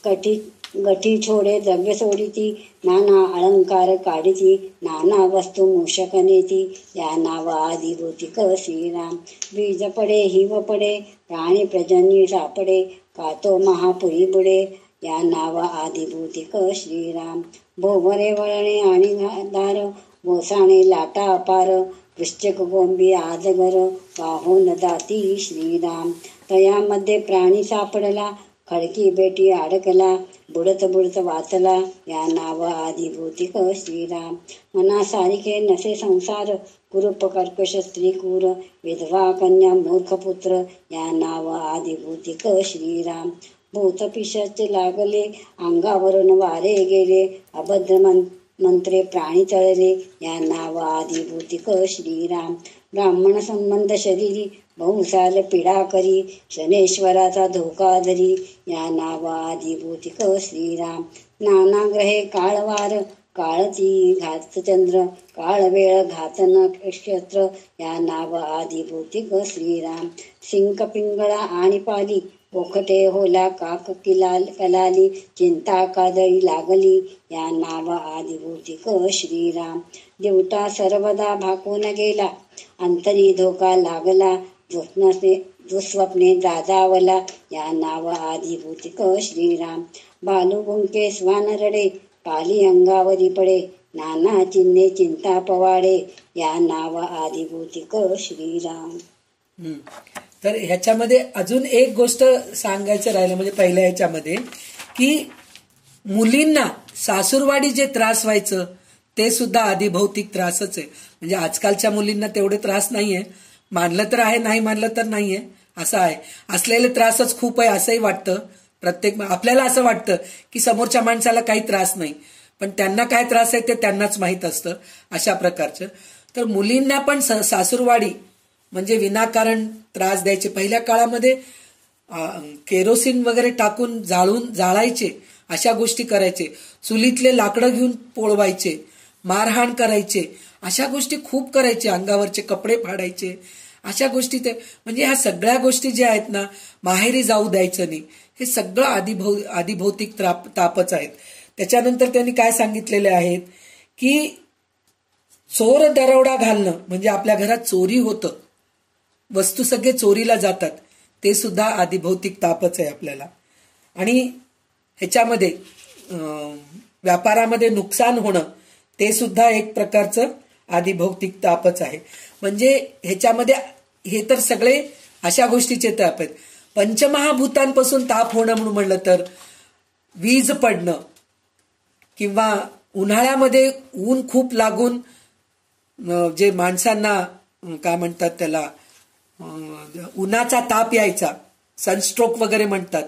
गठी छोडे द्रव्य सोडिती नाना अलंकार काढिती नाना वस्तू मूषक नेती या नावा आदिभूतिक श्रीराम. बीज पडे हिव पडे प्राणी प्रजन्य सापडे कातो महापुरी बुडे या नावा आदिभूतिक श्रीराम. भोवरे वळणे आणि दार गोसाणे लाटा अपार वृश्चिक गोंबी आजगर वाहून जाती श्रीराम. तयामध्ये प्राणी सापडला खडकी बेटी अडकला बुडत बुडत वाचला या नावा आदिभूतिक श्रीराम. मनासारिखे नसे संसार कुरूप कर्कश स्त्री क्रूर विधवा कन्या मूर्ख पुत्र या नावा आदिभूतिक श्रीराम. भूत पिशाच लागले अंगावरून वारे गेले अभद्र मंत्रे प्राणी चळले या नावा आदिभूतिक श्रीराम. ब्राह्मण संबंध शरीरी बहुसाल पीडा करी शनेश्वराचा धोका धरी या नावा आदिभूतिक श्रीराम. नाना ग्रहे काळवार काळती घातचंद्र काळवेळ घातन नक्षत्र या नावा आदिभूतिक श्रीराम. सिंक पिंगळा आणि पाली पोखटे होला काक कलाली चिंता कादळी लागली या नावा आदिभूतिक श्रीराम. देवता सर्वदा भाकून गेला अंतरी धोका लागला दुःस्वप्ने दादावला या नावा आदिभूतिक श्रीराम. बालू बुंके स्वान रडे पाली अंगावरी पडे नाना चिन्हे चिंता पवाडे या नावा आदिभूतिक श्रीराम. तर ह्याच्यामध्ये अजून एक गोष्ट सांगायचं राहिलं म्हणजे पहिल्या ह्याच्यामध्ये की मुलींना सासूरवाडी जे त्रास व्हायचं ते सुद्धा आदिभौतिक त्रासच आहे. म्हणजे आजकालच्या मुलींना तेवढे त्रास नाहीये, मानलं तर आहे नाही मानलं तर नाहीये असं आहे. असलेले त्रासच खूप आहे असंही वाटतं प्रत्येक. आपल्याला असं वाटतं की समोरच्या माणसाला काही त्रास नाही पण त्यांना काय त्रास आहे ते त्यांनाच माहीत असतं अशा प्रकारचं. तर मुलींना पण सासूरवाडी म्हणजे विनाकारण त्रास द्यायचे. पहिल्या काळामध्ये केरोसिन वगैरे टाकून जाळायचे अशा गोष्टी करायचे. चुलीतले लाकडं घेऊन पोळवायचे, मारहाण करायचे, अशा गोष्टी खूप करायचे. अंगावरचे कपडे फाडायचे अशा गोष्टी. ते म्हणजे ह्या सगळ्या गोष्टी ज्या आहेत ना माहेरी जाऊ द्यायचं नाही हे सगळं आदिभौतिक तापच आहेत. त्याच्यानंतर त्यांनी काय सांगितलेले आहेत की चोर दरोडा घालणं म्हणजे आपल्या घरात चोरी होतं, वस्तू सगळे चोरीला जातात ते सुद्धा आदिभौतिक तापच आहे आपल्याला. आणि ह्याच्यामध्ये व्यापारामध्ये नुकसान होणं ते सुद्धा एक प्रकारचं आदिभौतिक तापच आहे. म्हणजे ह्याच्यामध्ये हे तर सगळे अशा गोष्टीचे ताप आहेत. पंचमहाभूतांपासून ताप होणं म्हणून म्हणलं तर वीज पडणं किंवा उन्हाळ्यामध्ये ऊन खूप लागून जे माणसांना काय म्हणतात त्याला उन्हाचा ताप यायचा, सनस्ट्रोक वगैरे म्हणतात,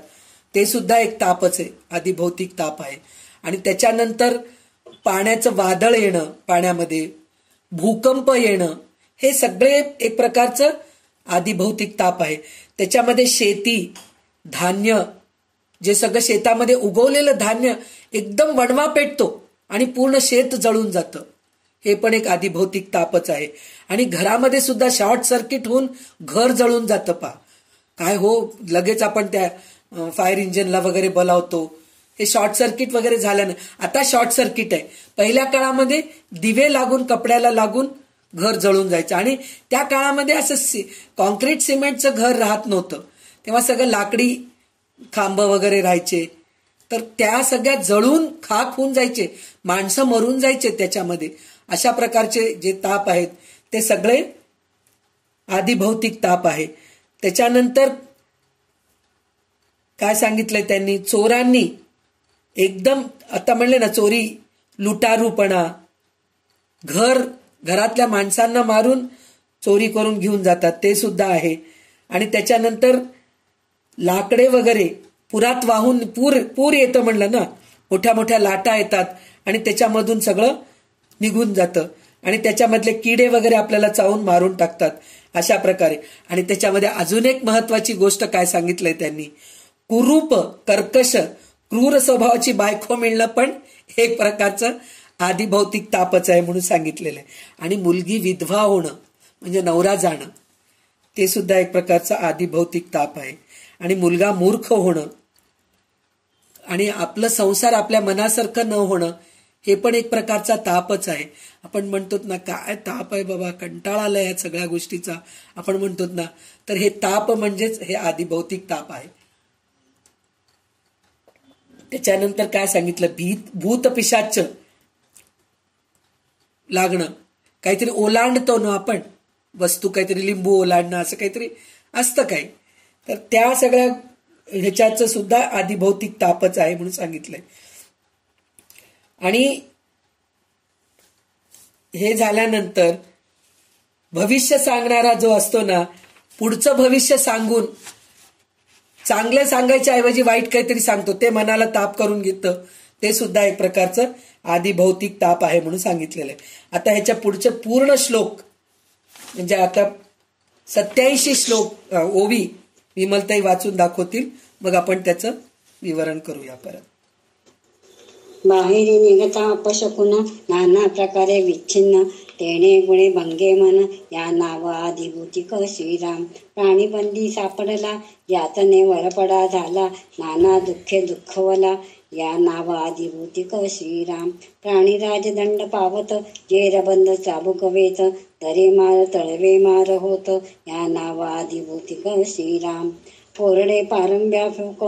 ते सुद्धा एक तापच आहे, आदिभौतिक ताप आहे. आणि त्याच्यानंतर पाण्याचं वादळ येणं, पाण्यामध्ये भूकंप येणं, हे सगळे एक प्रकारचं आदिभौतिक ताप आहे. त्याच्यामध्ये शेती, धान्य, जे सगळं शेतामध्ये उगवलेलं धान्य एकदम वणवा पेटतो आणि पूर्ण शेत जळून जातं, हे पण एक आदिभौतिक तापच आहे. आणि घरामध्ये सुद्धा शॉर्ट सर्किट होऊन घर जळून जातं. काय हो, लगेच आपण त्या फायर इंजिनला वगैरे बोलावतो. हे शॉर्ट सर्किट वगैरे झालं नाही. आता शॉर्ट सर्किट आहे. पहिल्या काळामध्ये दिवे लागून कपड्याला लागून घर जळून जायचं. आणि त्या काळामध्ये असं कॉन्क्रीट सिमेंटचं घर राहत नव्हतं, तेव्हा सगळं लाकडी खांब वगैरे राहायचे. तर त्या सगळ्या जळून खाक होऊन जायचे, माणसं मरून जायचे त्याच्यामध्ये. अशा प्रकारचे जे ताप आहेत ते सगळे आदिभौतिक ताप आहे. त्याच्यानंतर काय सांगितलंय त्यांनी, चोरांनी एकदम आता म्हणले ना चोरी, लुटारूपणा, घरातल्या माणसांना मारून चोरी करून घेऊन जातात ते सुद्धा आहे. आणि त्याच्यानंतर लाकडे वगैरे पुरात वाहून पूर येतं म्हणलं ना, मोठ्या मोठ्या लाटा येतात आणि त्याच्यामधून सगळं निघून जातं आणि त्याच्यामधले किडे वगैरे आपल्याला चावून मारून टाकतात अशा प्रकारे. आणि त्याच्यामध्ये अजून एक महत्वाची गोष्ट काय सांगितलंय त्यांनी, कुरूप, कर्कश, क्रूर स्वभावाची बायको मिळणं पण एक प्रकारचं आदिभौतिक तापच आहे म्हणून सांगितलेलं आहे. आणि मुलगी विधवा होणं म्हणजे नवरा जाणं ते सुद्धा एक प्रकारचा आदिभौतिक ताप आहे. आणि मुलगा मूर्ख होणं आणि आपलं संसार आपल्या मनासारखं न होणं हे पण एक प्रकारचा तापच आहे. आपण म्हणतो ना काय ताप आहे बाबा, कंटाळा आलाय या सगळ्या गोष्टीचा आपण म्हणतो ना, तर हे ताप म्हणजेच हे आदिभौतिक ताप आहे. त्याच्यानंतर काय सांगितलं, भूत पिशाच लागणं, काहीतरी ओलांडतो ना आपण वस्तू, काहीतरी लिंबू ओलांडणं असं काहीतरी असतं काय, तर त्या सगळ्या ह्याच्याचं सुद्धा आदिभौतिक तापच आहे म्हणून सांगितलंय. आणि हे झाल्यानंतर भविष्य सांगणारा जो असतो ना, पुढचं भविष्य सांगून चांगलं सांगायच्या ऐवजी वाईट काहीतरी सांगतो, ते मनाला ताप करून घेतं, ते सुद्धा एक प्रकारचं आदिभौतिक ताप आहे म्हणून सांगितलेलं आहे. आता ह्याच्या पुढचे पूर्ण श्लोक म्हणजे आता 87 श्लोक ओवी विमलताई वाचून दाखवतील, मग आपण त्याचं विवरण करूया परत. बाहेरी निघता अपशकुन नाना प्रकारे विच्छिन्न तेणे गुणे भंगे मन या नाव आदिभूतिक श्रीराम. प्राणीबंदी सापडला यातने वरपडा झाला नाना दुःखे दुःखवला या नाव आदिभूतिक श्रीराम. प्राणीराज दंड पावत जेरबंद चाबुक वेत तरे मार तळवे मार होत या नाव आदिभूतिक श्रीराम. कोरडे पारंब्या फुक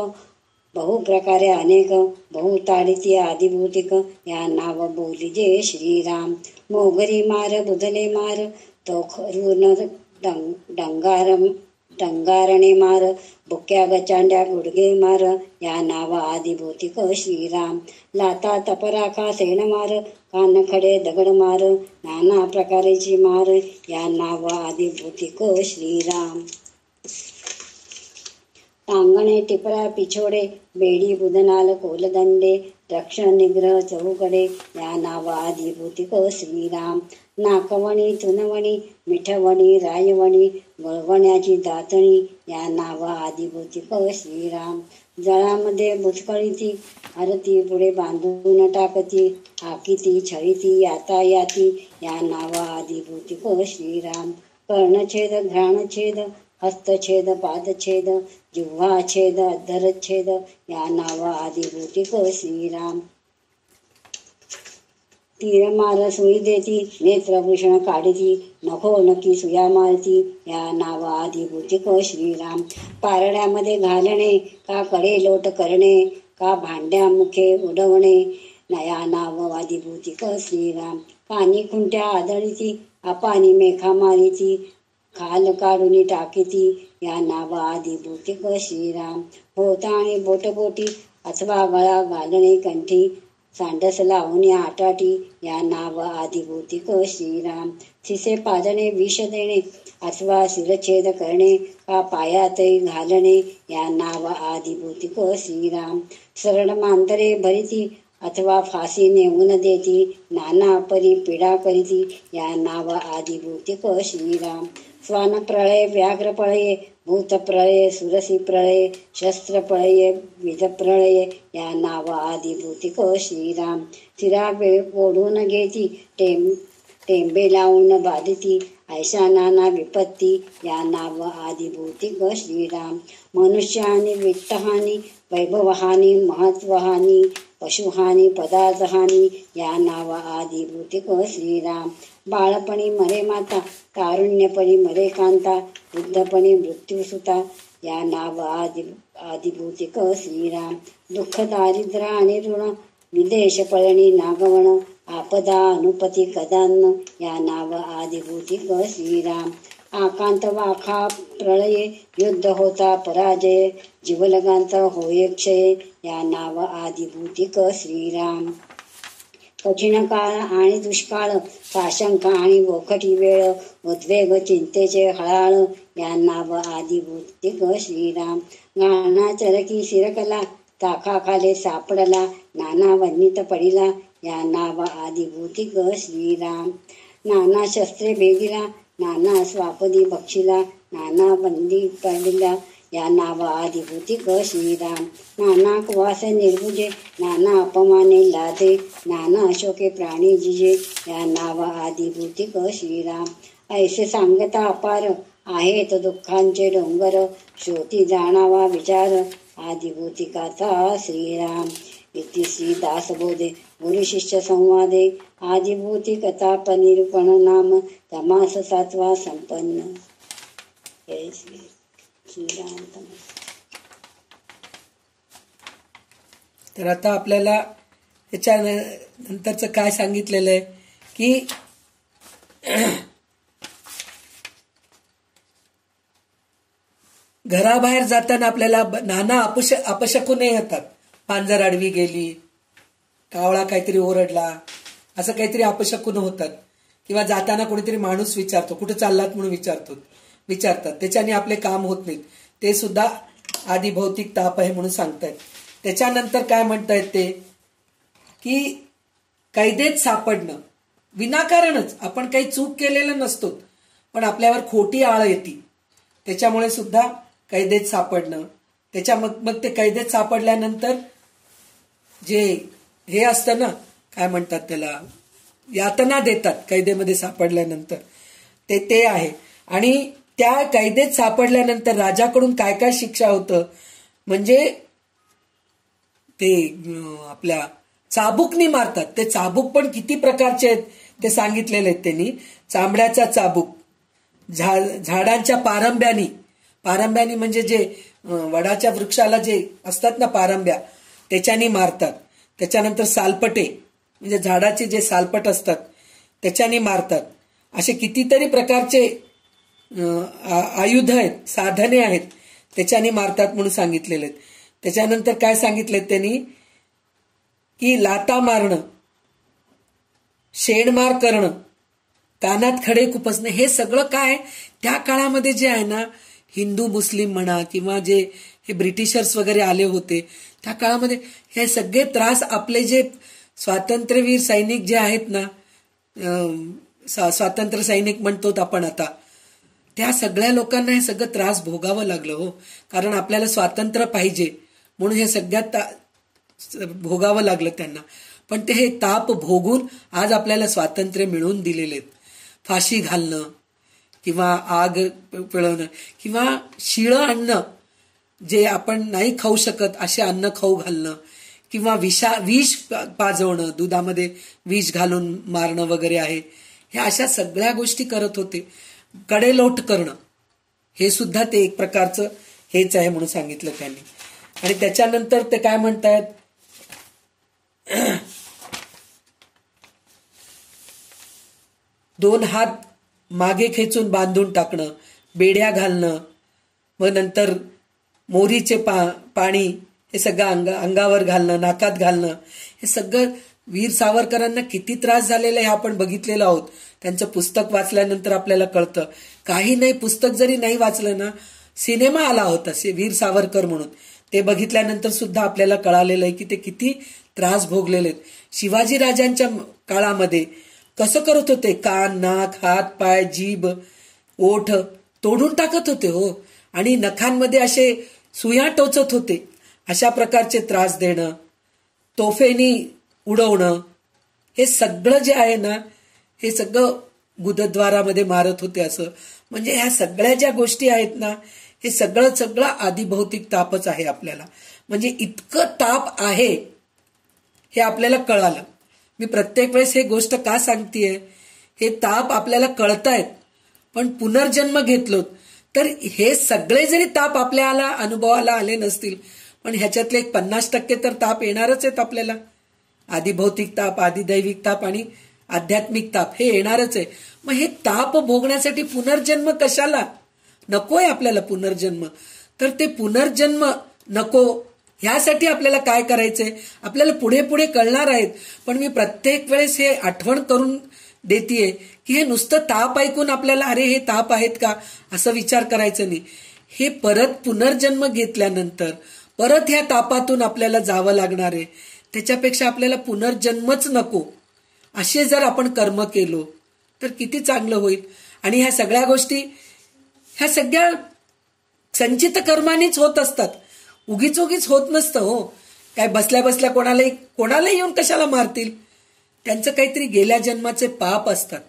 बहु प्रकारे अनेक बहुताडिती आदिभूतिक या नाव बोलिजे श्रीराम. मोगरी मार बुधले मार तो खरून डंगारणे मार बुक्या गचांड्या गुडगे मार या नाव आदिभूतिक श्रीराम. लाता तपराखा सेण मार कानखडे दगड मार नाना प्रकारेची मार या नाव आदिभूतिक श्रीराम. टांगणे टिपरा पिछोडे बेडी बुधनाल कोलदंडे रक्षण निग्रह चौकडे या नाव आदिभूतिक श्रीराम. नाकवणी तुनवणी मिठवणी रायवणी वळवण्याची दातणी या नाव आदिभूतिक श्रीराम. जळामध्ये बुचकळीती आरती पुढे बांधून टाकती हाकिती छळीती यातायाती या नाव आदिभूतिक श्रीराम. कर्णछेद घ्राणछेद हस्तछेद पादछेद जिव्हाछेद अधरछेद या नाव आदिभूतिक श्रीराम. तीरमार सुई देती नेत्रभूषण काढती नखो नकी सुया मारती या नाव आदिभूतिक श्रीराम. पारड्यामध्ये घालणे का कडे लोट करणे का भांड्या मुखे उडवणे या नाव आदिभूतिक श्रीराम. कानी खुंट्या आदळीती अपानी मेखा मारिती खाल काढून टाकीती या नाव आदिभूतिक श्रीराम. होता आणि बोटबोटी अथवा गळा घालणे कंठी सांडस लावून आटाटी या नाव आदिभूतिक श्रीराम. थिसे पाजणे विष देणे अथवा शिरछेद करणे का पायातही घालणे या नाव आदिभूतिक श्रीराम. सरळ मांतरे भरिती अथवा फाशी नेऊन देती नाना परी पीडा करीती या नाव आदिभूतिक श्रीराम. स्वान प्रळय व्याघ्र प्रळये भूत प्रळये सुरसी प्रळये शस्त्र प्रळये विध प्रळये या नाव आदिभूतिक श्रीराम. तिरा ओढून घेती टेंबे लावून बाधिती ऐशा नाना विपत्ती या नाव आदिभूतिक श्रीराम. मनुष्यहानी वित्तहानी वैभवहानी महत्वहानी पशुहानी पदार्थहानी या नाव आदिभूतिक श्रीराम. बाळपणी मरे माता तारुण्यपणी मरे कांता वृद्धपणी मृत्यूसुता या नाव आदिभूतिक श्रीराम. दुःख दारिद्र्य आणि ऋण विदेश पळणी नागवण आपदा अनुपती कदान्न या नाव आदिभूतिक श्रीराम. आकांत वाखा प्रळये युद्ध होता पराजय जीवलगांचा होय क्षय या नाव आदिभूतिक श्रीराम. कठीण काळ आणि दुष्काळ साशंका आणि वखटी वेळ उद्वेग चिंतेचे हळाळ या नाव आदिभूतिक श्रीराम. गाणा चरकी शिरकला चाखाखाले सापडला नाना वन्नीत पडिला या नाव आदिभूतिक श्रीराम. नाना शस्त्रे भेदिला नाना स्वापदी बक्षिला नाना बंदी पडिला या नाव आदिभूतिक श्रीराम. नाना कुवास निर्भुजे नाना अपमाने लादे नाना अशोके प्राणी जिजे या नाव आदिभूतिक श्रीराम. ऐसे सांगता अपार आहेत दुःखांचे डोंगर श्रोती जाणावा विचार आदिभूतिकाचा श्रीराम. इति श्री दासबोधे गुरु शिष्य संवादे आदिभूतिकताप निरूपण नाम समास 7वा संपन्न. जय श्री श्रीराम. तर आता आपल्याला त्याच्या नंतरचं काय सांगितलेलं आहे की घराबाहेर जाताना आपल्याला नाना अपशकुने येतात. पांजर आडवी गेली, कावळा काहीतरी ओरडला, असं काहीतरी अपशकुन होतात. किंवा जाताना कोणीतरी माणूस विचारतो, कुठे चाललात म्हणून विचारतात. त्याच्याने आपले काम होत नाहीत. ते सुद्धा आदिभौतिक ताप आहे म्हणून सांगतायत. त्याच्यानंतर काय म्हणतायत ते की कैदेत सापडणं विनाकारणच, आपण काही चूक केलेलं नसतो पण आपल्यावर खोटी आळ येते, त्याच्यामुळे सुद्धा कैदेत सापडणं. त्याच्या मग ते कैदेत सापडल्यानंतर जे हे असतं ना, काय म्हणतात त्याला, यातना देतात कैदेमध्ये सापडल्यानंतर, ते आहे. आणि त्या कैदेत सापडल्यानंतर राजाकडून काय काय शिक्षा होतं म्हणजे ते आपल्या चाबूकनी मारतात. ते चाबूक पण किती प्रकारचे आहेत ते सांगितलेले आहेत त्यांनी. चांबड्याचा चाबूक, झाडांच्या पारंब्यानी म्हणजे जे वडाच्या वृक्षाला जे असतात ना पारंब्या, त्याच्यानी मारतात. त्याच्यानंतर सालपटे म्हणजे झाडाचे जे सालपट असतात त्याच्यानी मारतात. असे कितीतरी प्रकारचे आयुध आहेत, साधने आहेत, त्याच्यानी मारतात म्हणून सांगितलेले आहेत. त्याच्यानंतर काय सांगितलेत त्यांनी की लाता मारणं, शेणमार करणं, कानात खडे खुपसणे, हे सगळं काय त्या काळामध्ये जे आहे ना, हिंदू मुस्लिम म्हणा किंवा जे हे ब्रिटिशर्स वगैरे आले होते त्या काळामध्ये हे सगळे त्रास आपले जे स्वातंत्र्यवीर सैनिक जे आहेत ना, स्वातंत्र्य सैनिक म्हणतो आपण आता, त्या सगळ्या लोकांना हे सगळं त्रास भोगावं लागलं हो. कारण आपल्याला स्वातंत्र्य पाहिजे म्हणून हे सगळ्यात भोगावं लागलं त्यांना. पण ते हे ताप भोगून आज आपल्याला स्वातंत्र्य मिळवून दिलेले आहेत. फाशी घालणं किंवा आग पिळवणं किंवा शिळं अन्न जे आपण नाही खाऊ शकत असे अन्न खाऊ घालणं किंवा विष पाजवणं, दुधामध्ये विष घालून मारणं वगैरे आहे, ह्या अशा सगळ्या गोष्टी करत होते. कडेलोट करणं हे सुद्धा ते एक प्रकारचं हेच आहे म्हणून सांगितलं त्यांनी. आणि त्याच्यानंतर ते काय म्हणतायत, 2 हात मागे खेचून बांधून टाकणं, बेड्या घालणं, मग नंतर मोरीचे पाणी हे सगळं अंगावर घालणं, नाकात घालणं, हे सगळं वीर सावरकरांना किती त्रास झालेला हे आपण बघितलेलं आहोत. त्यांचं पुस्तक वाचल्यानंतर आपल्याला कळतं. काही नाही, पुस्तक जरी नाही वाचलं ना, सिनेमा आला होता वीर सावरकर म्हणून, ते बघितल्यानंतर सुद्धा आपल्याला कळालेलं आहे की ते किती त्रास भोगलेले आहेत. शिवाजी राजांच्या काळामध्ये कसं करत होते, कान, नाक, हात, पाय, जीभ, ओठ तोडून टाकत होते हो, आणि नखांमध्ये असे सुया टोचत होते. अशा प्रकारचे त्रास देणं, तोफेनी उडवणं, हे सगळं जे आहे ना, हे सगळं गुदद्वारामध्ये मारत होते. असं म्हणजे ह्या सगळ्या ज्या गोष्टी आहेत ना, हे सगळं आदिभौतिक तापच आहे आपल्याला. म्हणजे इतकं ताप आहे हे आपल्याला कळालं. मी प्रत्येक वेळेस हे गोष्ट का सांगतेय, हे ताप आपल्याला कळतायत, पण पुनर्जन्म घेतलो तर हे सगळे जरी ताप आपल्याला अनुभवाला आले नसतील, पण ह्याच्यातले 50% तर ताप येणारच आहेत आपल्याला. आदिभौतिक ताप, आदिदैविक ताप आणि आध्यात्मिक ताप हे येणारच आहे. मग हे ताप भोगण्यासाठी पुनर्जन्म कशाला? नकोय आपल्याला पुनर्जन्म. तर ते पुनर्जन्म नको ह्यासाठी आपल्याला काय करायचंय? आपल्याला पुढे पुढे कळणार आहेत. पण मी प्रत्येक वेळेस हे आठवण करून देतीये की हे नुसतं ताप ऐकून आपल्याला अरे हे ताप आहेत का असं विचार करायचं नाही. हे परत पुनर्जन्म घेतल्यानंतर परत ह्या तापातून आपल्याला जावं लागणार आहे. त्याच्यापेक्षा आपल्याला पुनर्जन्मच नको असे जर आपण कर्म केलो तर किती चांगलं होईल. आणि ह्या सगळ्या गोष्टी ह्या सगळ्या संचित कर्मानेच होत असतात. उगीच होत नसतं हो. काय बसल्या बसल्या कोणाला येऊन कशाला मारतील? त्यांचं काहीतरी गेल्या जन्माचे पाप असतात,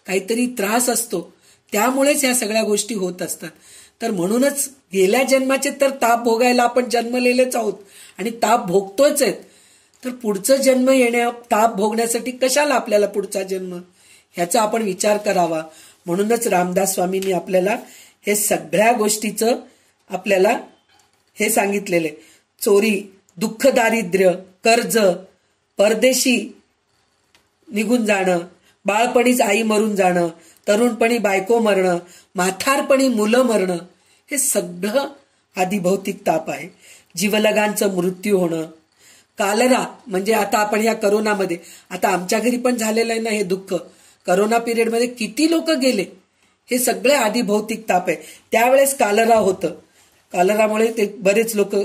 काहीतरी त्रास असतो, त्यामुळेच ह्या सगळ्या गोष्टी होत असतात. तर म्हणूनच गेल्या जन्माचे तर ताप भोगायला आपण जन्मलेलेच आहोत आणि ताप भोगतोच आहेत. तर पुढचं जन्म ताप भोगण्यासाठी कशाला आपल्याला पुढचा जन्म ह्याचा आपण विचार करावा. म्हणूनच रामदास स्वामींनी आपल्याला हे सगळ्या गोष्टीचं आपल्याला हे सांगितलेले. चोरी, दुःख, दारिद्र्य, कर्ज, परदेशी निघून जाणं, बाळपणीच आई मरून जाणं, तरुणपणी बायको मरणं, म्हातारपणी मुलं मरणं, हे सगळं आदिभौतिक ताप आहे. जीवलगांचं मृत्यू होणं, कालरा म्हणजे आता आपण या करोनामध्ये आता आमच्या घरी पण झालेलं आहे ना हे दुःख. करोना पिरियडमध्ये किती लोक गेले, हे सगळे आदिभौतिक ताप आहे. त्यावेळेस कालरा होतं, कालरामुळे ते बरेच लोक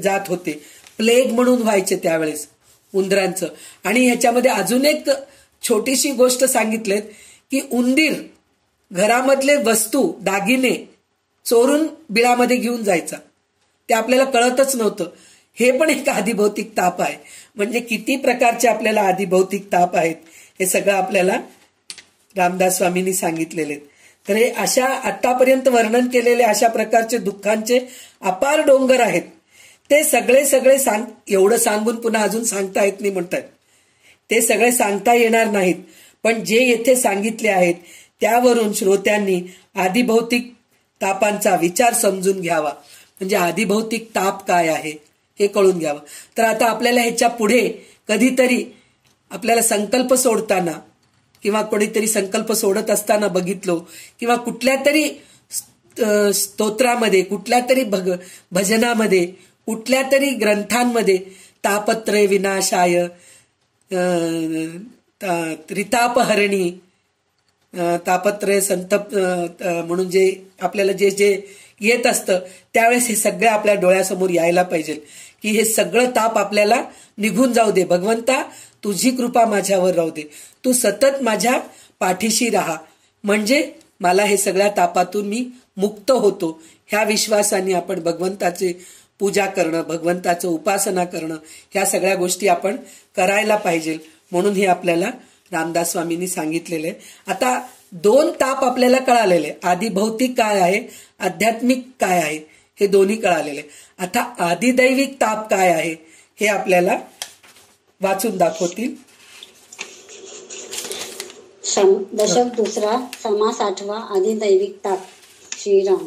जात होते. प्लेग म्हणून व्हायचे त्यावेळेस उंदरांचं. आणि ह्याच्यामध्ये अजून एक छोटीशी गोष्ट सांगितलेत की उंदीर घरामधले वस्तू दागिने चोरून बिळामध्ये घेऊन जायचा. ते आपल्याला कळतच नव्हतं. हे पण एक आदिभौतिक ताप आहे. म्हणजे किती प्रकारचे आपल्याला आदिभौतिक ताप आहेत हे सगळं आपल्याला रामदास स्वामींनी सांगितलेले. तर हे अशा आतापर्यंत वर्णन केलेले अशा प्रकारचे दुःखांचे अपार डोंगर आहेत. ते सगळे एवढं सांगून पुन्हा अजून सांगता येत नाही म्हणतात. ते सगळे सांगता येणार नाहीत. पण जे येथे सांगितले आहेत त्यावरून श्रोत्यांनी आदिभौतिक तापांचा विचार समजून घ्यावा. म्हणजे आदिभौतिक ताप काय आहे हे कळून घ्यावं. तर आता आपल्याला ह्याच्या पुढे कधीतरी आपल्याला संकल्प सोडताना किंवा कोणीतरी संकल्प सोडत असताना बघितलो किंवा कुठल्या तरी स्तोत्रामध्ये, कुठल्या तरी भजनामध्ये, कुठल्या तरी ग्रंथांमध्ये तापत्रय विनाशाय, त्रितापहरणी, तापत्रय संतप म्हणून जे आपल्याला जे येत असतं त्यावेळेस हे सगळं आपल्या डोळ्यासमोर यायला पाहिजे की हे सगळं ताप आपल्याला निघून जाऊ दे. भगवंता तुझी कृपा माझ्यावर राहू दे, तू सतत माझ्या पाठीशी राहा, म्हणजे मला हे सगळ्या तापातून मी मुक्त होतो. ह्या विश्वासाने आपण भगवंताचे पूजा करणं, भगवंताचं उपासना करणं, ह्या सगळ्या गोष्टी आपण करायला पाहिजे. म्हणून हे आपल्याला रामदास स्वामींनी सांगितलेले. आता दोन ताप आपल्याला कळालेले, आदिभौतिक काय आहे, आध्यात्मिक काय आहे, हे दोन्ही कळालेले. आता आदिदैविक ताप काय आहे हे आपल्याला वाचून दाखवतील. दशक दुसरा, समास आठवा, आदिदैविक ताप. श्रीराम.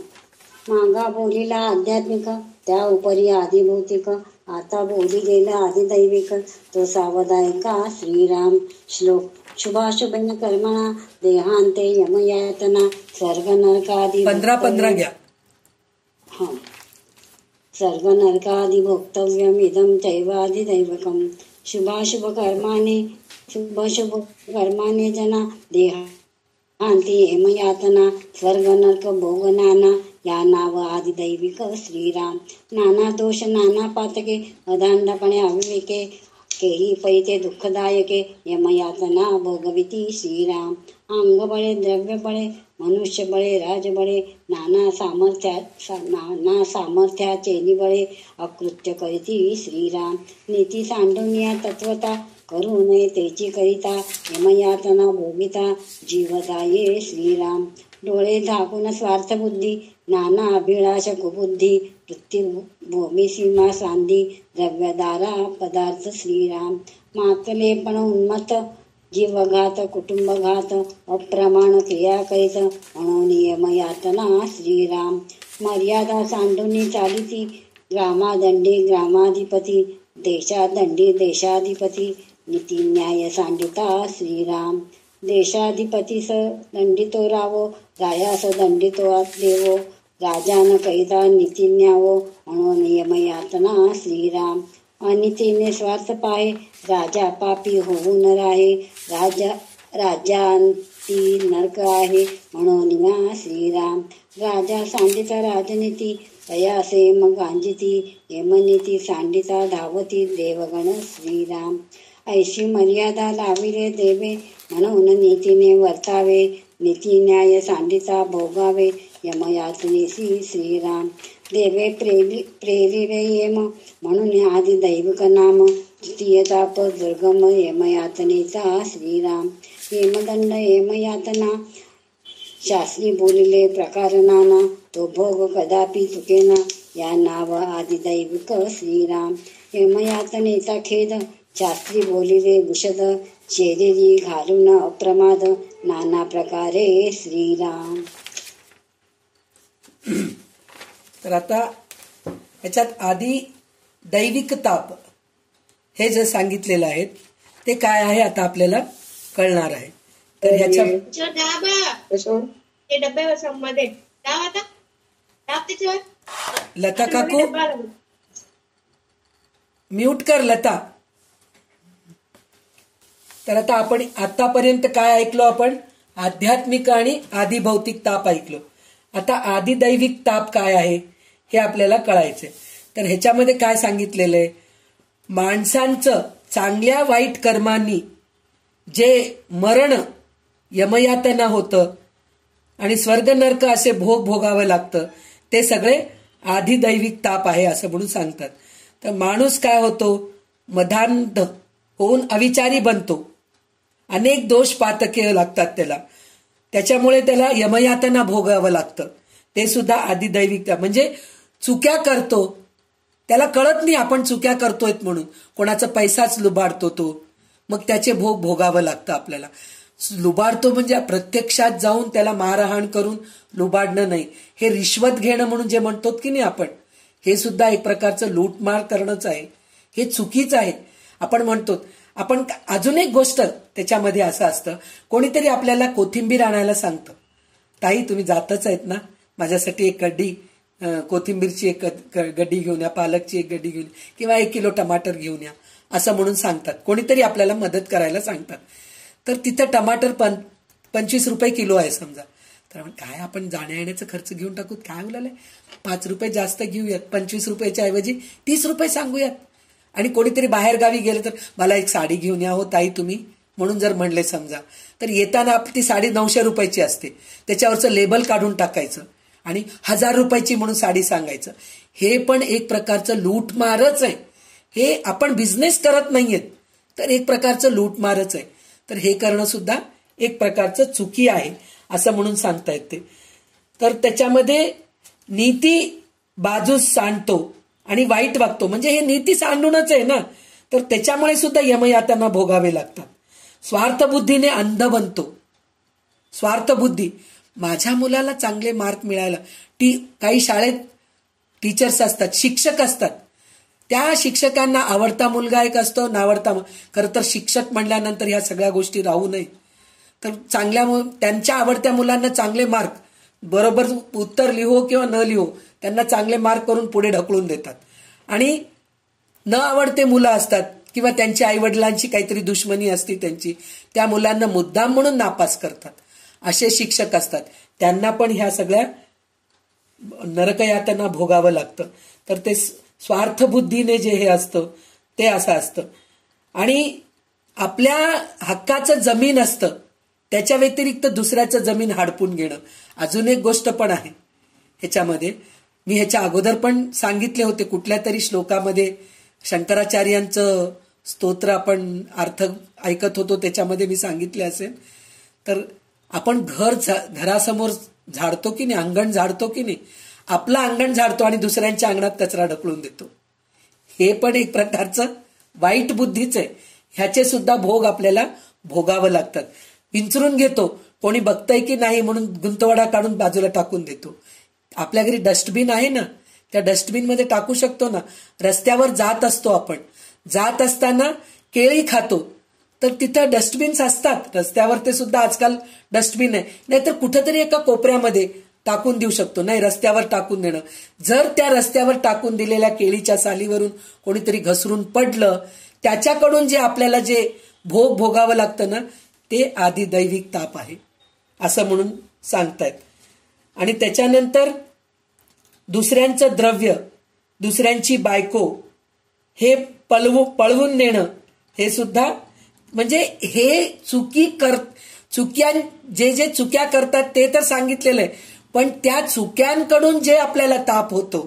मागा बोलीला आध्यात्मिक, त्या उपरी आदिभौतिक, आता बोली गेला आदिदैविक, तो सावधायका श्रीराम. श्लोक. शुभाशुभ कर्मणा देहांते यमयातना स्वर्ग नरकादि 15 घ्या. सर्ग नरकादि भोक्तव्यम इदं चैवादिदैवकम्. शुभाशुभ कर्माने जना देहांती हेमयातना स्वर्ग नरक भोगनाना या नाव आदिदैविक श्रीराम. नाना दोष नाना पातके अदांडपणे अविवेके केही पैते दुःखदायके यमयातना भोगविती श्रीराम. अंगबळे द्रव्यबळे मनुष्यबळे राजबळे नाना सामर्थ्याचे निबळे अकृत्य करीती श्रीराम. नीती सांडूनिया तत्वता करू नये तेची करिता यमयातना भोगिता जीवदाये श्रीराम. डोळे झाकून स्वार्थबुद्धी नाना अभिलाष कुबुद्धी मृत्यू सीमा सांधी द्रव्यदारा पदार्थ श्रीराम. मातलेपण उन्मत्त जीवघात कुटुंबघात अप्रमाण क्रिया करीत म्हणून यमयातना श्रीराम. मर्यादा सांडूनी चालिती ग्रामादंडी ग्रामाधिपती देशादंडी देशाधिपती नीती न्याय सांडिता श्रीराम. देशाधिपतीस दंडितो रावो, रायास दंडितो देवो. राजान कैदा नीती न्यावो, म्हणून नियम यातना श्रीराम. अनितीने स्वार्थ पाहे, राजा पापी होऊन राहे. राज्यांती नरक आहे, म्हणून निया श्रीराम. राजा सांडिता राजनीती, तयासे मग गांजिती. यमनीती सांडिता धावती, देवगण श्रीराम. ऐशी मर्यादा लाविले देवे, म्हणून नीतीने वर्तावे. नीती न्याय सांडिता भोगावे, यमयातनेसी श्रीराम. देवे प्रेरिरे येम, म्हणून आदि दैविक नाम. तृतीय ताप दुर्गम, यमयातनेचा श्रीराम. यमदंड यमयातना, शास्त्री बोलिले प्रकार नाना. तो भोग कदापि चुकेना, या नाव आदिदैविक श्रीराम. यमयातनेचा खेद, शास्त्री बोलिले विशद. चेरेरी घालून अप्रमाद, नाना प्रकारे श्रीराम. तर आता याच्यात आधी दैविक ताप हे जे सांगितलेलं आहे ते काय आहे आता आपल्याला कळणार आहे. तर ह्याच्या लता काकू म्यूट कर लता. तर आता आपण आतापर्यंत काय ऐकलो, आपण आध्यात्मिक आणि आदिभौतिक ताप ऐकलो. आता आदिदैविक ताप काय आहे हे आपल्याला कळायचंय. तर ह्याच्यामध्ये काय सांगितलेलं आहे, माणसांचं चांगल्या वाईट कर्मांनी जे मरण यमयातना होतं आणि स्वर्ग नरक असे भोग भोगावं लागतं, ते सगळे आदिदैविक ताप आहे असं म्हणून सांगतात. तर माणूस काय होतो, मदांध होऊन अविचारी बनतो. अनेक दोष पातके लागतात त्याच्यामुळे त्याला यमयातना भोगावं लागतं. ते सुद्धा आदिदैविक, म्हणजे चुक्या करतो, त्याला कळत नाही आपण चुक्या करतोय म्हणून. कोणाचा पैसाच लुबाडतो तो, मग त्याचे भोग भोगावं लागतं आपल्याला. लुबाडतो म्हणजे प्रत्यक्षात जाऊन त्याला मारहाण करून लुबाडणं नाही, हे रिश्वत घेणं म्हणून जे म्हणतो की नाही आपण, हे सुद्धा एक प्रकारचं लूटमार करणंच आहे. हे चुकीचं आहे. आपण म्हणतो, आपण अजून एक गोष्ट त्याच्यामध्ये असं असतं, कोणीतरी आपल्याला कोथिंबीर आणायला सांगतं, ताई तुम्ही जातच आहेत ना, माझ्यासाठी एक गड्डी कोथिंबीरची एक गड्डी घेऊन या, पालकची एक गड्डी घेऊन या, किंवा 1 किलो टमाटर घेऊन या, असं म्हणून सांगतात. कोणीतरी आपल्याला मदत करायला सांगतात. तर तिथं टमाटर 25 रुपये किलो आहे समजा. तर काय आपण जाण्या येण्याचा खर्च घेऊन टाकू, काय उलालंय, 5 रुपये जास्त घेऊयात, 25 रुपयाच्या ऐवजी 30 रुपये सांगूयात. आणि कोणीतरी बाहेर गावी गेलं तर मला एक साडी घेऊन या हो ताई तुम्ही, म्हणून जर म्हणले समजा, तर येताना ती साडी 900 रुपयाची असते, त्याच्यावरचं लेबल काढून टाकायचं आणि 1000 रुपयाची म्हणून साडी सांगायचं. हे पण एक प्रकारचं लूटमारच आहे. हे आपण बिझनेस करत नाहीयेत, तर एक प्रकारचं लूटमारच आहे. तर हे करणं सुद्धा एक प्रकारचं चुकी आहे असं म्हणून सांगता येते. तर त्याच्यामध्ये नीती बाजूस सांडतो आणि वाईट वागतो, म्हणजे हे नीती सांडूनच आहे ना. तर त्याच्यामुळे सुद्धा यमयातना भोगावे लागतात. स्वार्थबुद्धीने अंध बनतो. स्वार्थबुद्धी, माझ्या मुलाला चांगले मार्क मिळायला, काही शाळेत टीचर्स असतात, शिक्षक असतात, त्या शिक्षकांना आवडता मुलगा एक असतो, नावडता. खरं तर शिक्षक म्हणल्यानंतर ह्या सगळ्या गोष्टी राहू नये. तर त्यांच्या आवडत्या मुलांना चांगले मार्क, बरोबर उत्तर लिहो किंवा न लिहो, त्यांना चांगले मार्क करून पुढे ढकलून देतात. आणि न आवडते मुलं असतात किंवा त्यांच्या आईवडिलांची काहीतरी दुश्मनी असते त्यांची, त्या मुलांना मुद्दाम म्हणून नापास करतात. असे शिक्षक असतात, त्यांना पण ह्या सगळ्या नरकयातना भोगावं लागतं. तर ते स्वार्थबुद्धीने जे हे असतं ते असं असतं. आणि आपल्या हक्काचं जमीन असतं, त्याच्या व्यतिरिक्त दुसऱ्याचं जमीन हडपून घेणं. अजून एक गोष्ट पण आहे ह्याच्यामध्ये, मी ह्याच्या अगोदर पण सांगितले होते कुठल्या तरी श्लोकामध्ये, शंकराचार्यांचं स्तोत्र आपण अर्थ ऐकत होतो, त्याच्यामध्ये मी सांगितले असेल. तर आपण घरासमोर झाडतो की नाही, अंगण झाडतो की नाही, आपलं अंगण झाडतो आणि दुसऱ्यांच्या अंगणात कचरा ढकलून देतो. हे पण एक प्रकारचं वाईट बुद्धीच आहे. ह्याचे सुद्धा भोग आपल्याला भोगावं लागतात. विंचरून घेतो, कोणी बघतंय की नाही म्हणून गुंतवडा काढून बाजूला टाकून देतो. आपल्या घरी डस्टबिन आहे ना, त्या डस्टबिनमध्ये टाकू शकतो ना. रस्त्यावर जात असतो आपण, जात असताना केळी खातो, तर तिथं डस्टबिन्स असतात रस्त्यावर, ते सुद्धा आजकाल डस्टबिन आहे, नाहीतर कुठंतरी एका कोपऱ्यामध्ये टाकून देऊ शकतो, नाही रस्त्यावर टाकून देणं. जर त्या रस्त्यावर टाकून दिलेल्या केळीच्या सालीवरून कोणीतरी घसरून पडलं, त्याच्याकडून जे आपल्याला जे भोग भोगावं लागतं ना, ते आधी दैविक ताप आहे असं म्हणून सांगतायत. आणि त्याच्यानंतर दुसऱ्यांचं द्रव्य, दुसऱ्यांची बायको हे पळवून नेणं, हे सुद्धा म्हणजे हे चुक्या जे चुक्या करतात ते तर सांगितलेलं आहे, पण त्या चुक्यांकडून जे आपल्याला ताप होतो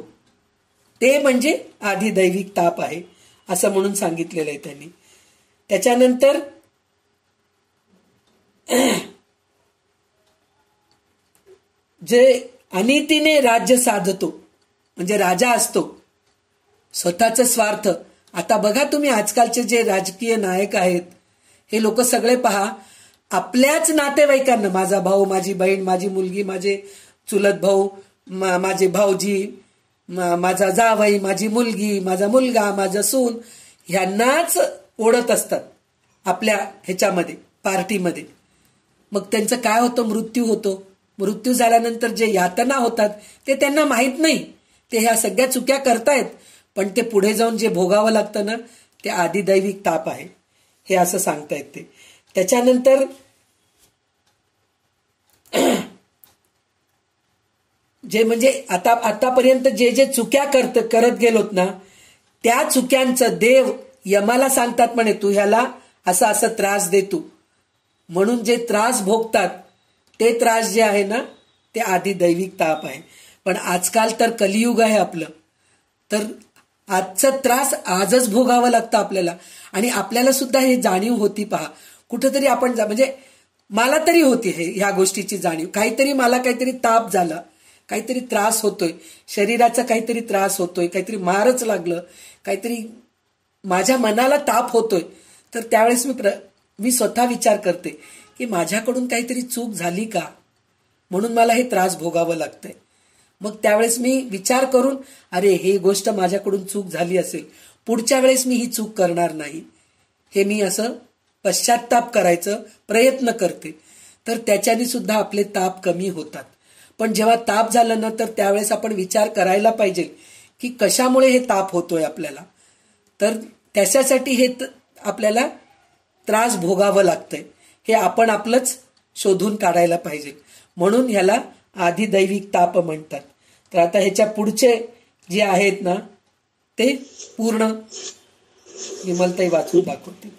ते म्हणजे आधी दैविक ताप आहे असं म्हणून सांगितलेलं आहे त्यांनी. त्याच्यानंतर जे अनितीने राज्य साधतो म्हणजे राजा असतो, स्वतःचा स्वार्थ. आता बघा तुम्ही आजकालचे जे राजकीय नायक आहेत, हे लोक सगळे पहा, आपल्याच नातेवाईकांना, माझा भाऊ, माझी बहीण, माझी मुलगी, माझे चुलत भाऊ, माझे भाऊजी, माझा जावई, माझी मुलगी, माझा मुलगा, माझा सून, ह्यांनाच ओढत असतात आपल्या ह्याच्यामध्ये, पार्टीमध्ये. मग त्यांचं काय होतं, मृत्यू होतो. मृत्यू झाल्यानंतर जे यातना होतात ते त्यांना माहीत नाही, ते ह्या सगळ्या चुक्या करतायत, पण ते पुढे जाऊन जे भोगावं लागतं ना, ते आदिदैविक ताप आहे, हे असं सांगतायत ते. त्याच्यानंतर जे म्हणजे आतापर्यंत जे चुक्या करत गेलोत ना, त्या चुक्यांचं देव यमाला सांगतात म्हणे, तू ह्याला असा असा त्रास दे तू. म्हणून जे त्रास भोगतात ते त्रास जे आहे ना, ते आधी दैविक ताप आहे. पण आजकाल तर कलियुग आहे आपलं, तर आजचा त्रास आजच भोगावं लागतं आपल्याला. आणि आपल्याला सुद्धा हे जाणीव होती पहा, कुठंतरी आपण म्हणजे मला तरी होती ह्या गोष्टीची जाणीव, मला काहीतरी ताप झाला, काहीतरी त्रास होतोय, शरीराचा काहीतरी त्रास होतोय, काहीतरी मारच लागलं, काहीतरी माझ्या मनाला ताप होतोय, तर त्यावेळेस मी स्वतः विचार करते की माझ्याकडून काहीतरी चूक झाली का, म्हणून मला हे त्रास भोगावं लागतंय. मग त्यावेळेस मी विचार करून, अरे हे गोष्ट माझ्याकडून चूक झाली असेल, पुढच्या वेळेस मी ही चूक करणार नाही, हे मी असं पश्चाताप करायचं प्रयत्न करते. तर त्याच्याने सुद्धा आपले ताप कमी होतात. पण जेव्हा ताप झालं ना, तर त्यावेळेस आपण विचार करायला पाहिजे की कशामुळे हे ताप होतोय आपल्याला. तर त्याच्यासाठी हे आपल्याला त्रास भोगावं लागतंय, हे आपण आपलंच शोधून काढायला पाहिजे. म्हणून ह्याला आधिदैविक ताप म्हणतात. तर आता ह्याच्या पुढचे जे आहेत ना, ते पूर्ण विमलताई वाचून दाखवते.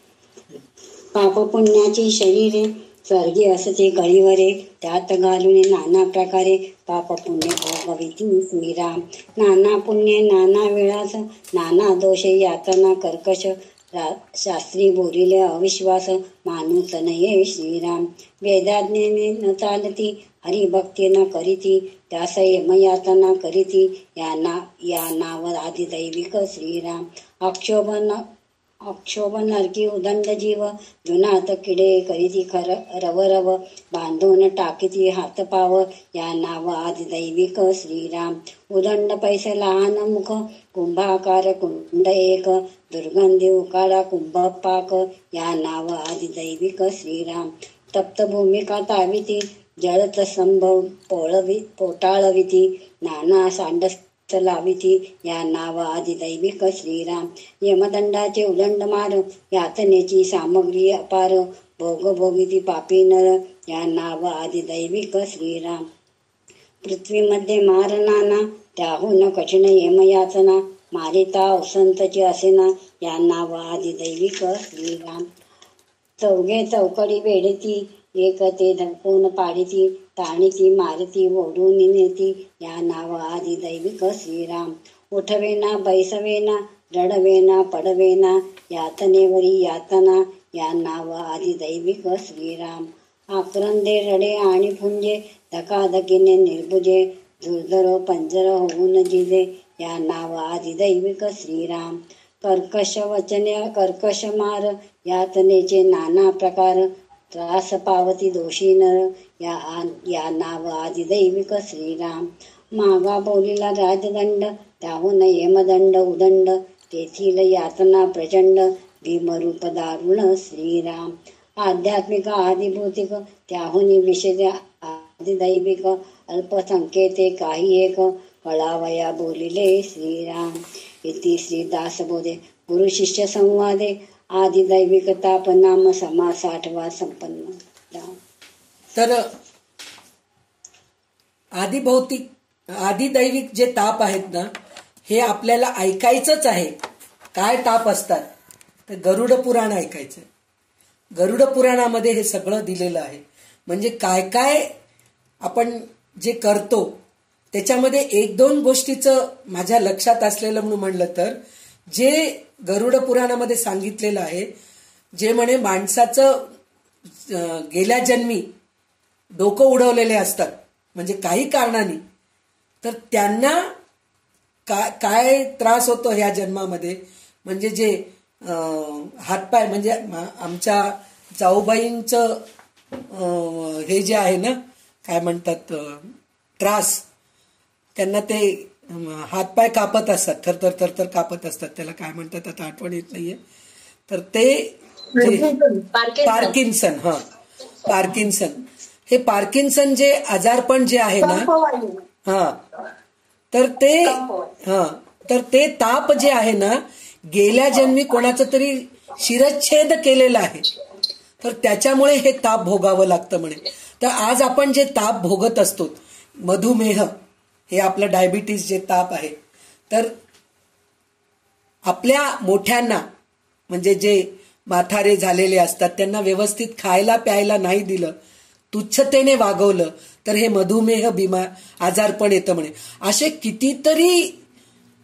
पाप पुण्याची शरीरे स्वर्गी असते कळीवरे, त्यात घालून नाना प्रकारे पाप पुण्य भोगविती श्रीराम. नाना पुण्य नाना वेळास, नाना दोष यातना कर्कश, शास्त्री बोलिले अविश्वास, मानूच नये श्रीराम. वेदाज्ञेने न चालती, हरिभक्ती न करीती, त्यास यमयातना करीती, या नाव आदिदैविक श्रीराम. अक्षोभ नरकी उदंड जीव, जुनात किडे करीती रव बांधून टाकीती हात पाव, या नाव आदिदैविक श्रीराम. उदंड पैसे लहान मुख, कुंभाकार कुंड एक, दुर्गंधी उकाळा कुंभ पाक, या नाव आदिदैविक श्रीराम. तप्त भूमिका ताविती, जळत संभव पोटाळविती, नाना सांडस लाविती, या नाव आदिदैविक श्रीराम. यमदंडाचे उदंड मार, यातनेची सामग्री अपार, भोगभोगिती पापी नर, या नाव आदिदैविक श्रीराम. पृथ्वीमध्ये मार नाना, त्याहून कठीण यमयातना, मारिता औसंतची असेना, या नाव आदिदैविक श्रीराम. चौघे चौकडी वेढती, एक ते धडकून पाडिती, ताणीती मारती ओढून नेती, या नाव आदिदैविक श्रीराम. उठवेना बैसवेना, रडवेना पडवेना, यातनेवरी यातना, या नाव आदिदैविक श्रीराम. आक्रंदे रडे आणि फुंजे, धकाधकीने निर्भुजे, झुरझर पंजर होऊन जिजे, या नाव आदिदैविक श्रीराम. कर्कश वचने कर्कश मार, यातनेचे नाना प्रकार, त्रास पावती दोषी नर, या नाव आदिदैविक श्रीराम. मागा बोलीला राजदंड, त्याहून यमदंड उदंड, तेथील यातना प्रचंड, भीमरूप दारुण श्रीराम. आध्यात्मिक आदिभौतिक त्याहुनी विशेष आदिदैविक अल्पसंख्येते काही एक कळावया बोलिले श्रीराम. इति श्रीदासबोधे गुरु शिष्य संवादे आदिदैविक ताप नाम समास 8वा संपन्न. तर आदिभौतिक आदिदैविक जे ताप आहेत ना, हे आपल्याला ऐकायचंच आहे. काय ताप असतात तर गरुड पुराण ऐकायचं. गरुड पुराणामध्ये हे सगळं दिलेलं आहे. म्हणजे काय काय आपण जे करतो त्याच्यामध्ये एक दोन गोष्टीचं माझ्या लक्षात असलेलं म्हणून म्हणलं तर, जे गरुड पुराणामध्ये सांगितलेलं आहे, जे म्हणे माणसाचं गेल्या जन्मी डोकं उडवलेले असतात म्हणजे काही कारणाने, तर त्यांना काय त्रास होतो ह्या जन्मामध्ये. म्हणजे जे हातपाय म्हणजे आमच्या जाऊबाईंचं हे जे आहे ना, काय म्हणतात त्रास, त्यांना ते हातपाय कापत असतात, थरथर थरथर कापत असतात. त्याला काय म्हणतात आता आठवण येत नाहीये. तर ते पार्किन्सन, पार्किन्सन, हे पार्किन्सन जे आजारपण जे आहे ना, तर ते ताप जे आहे ना, गेल्या जन्मी कोणाचं तरी शिरच्छेद केलेला आहे, तर त्याच्यामुळे हे ताप भोगावं लागतं म्हणे. तर आज आपण जे ताप भोगत असतो, मधुमेह हे आपलं डायबिटीस जे ताप आहे, तर आपल्या मोठ्यांना म्हणजे जे म्हातारे झालेले असतात त्यांना व्यवस्थित खायला प्यायला नाही दिलं, तुच्छतेने वागवलं, तर हे मधुमेह आजारपण येतं म्हणे. असे कितीतरी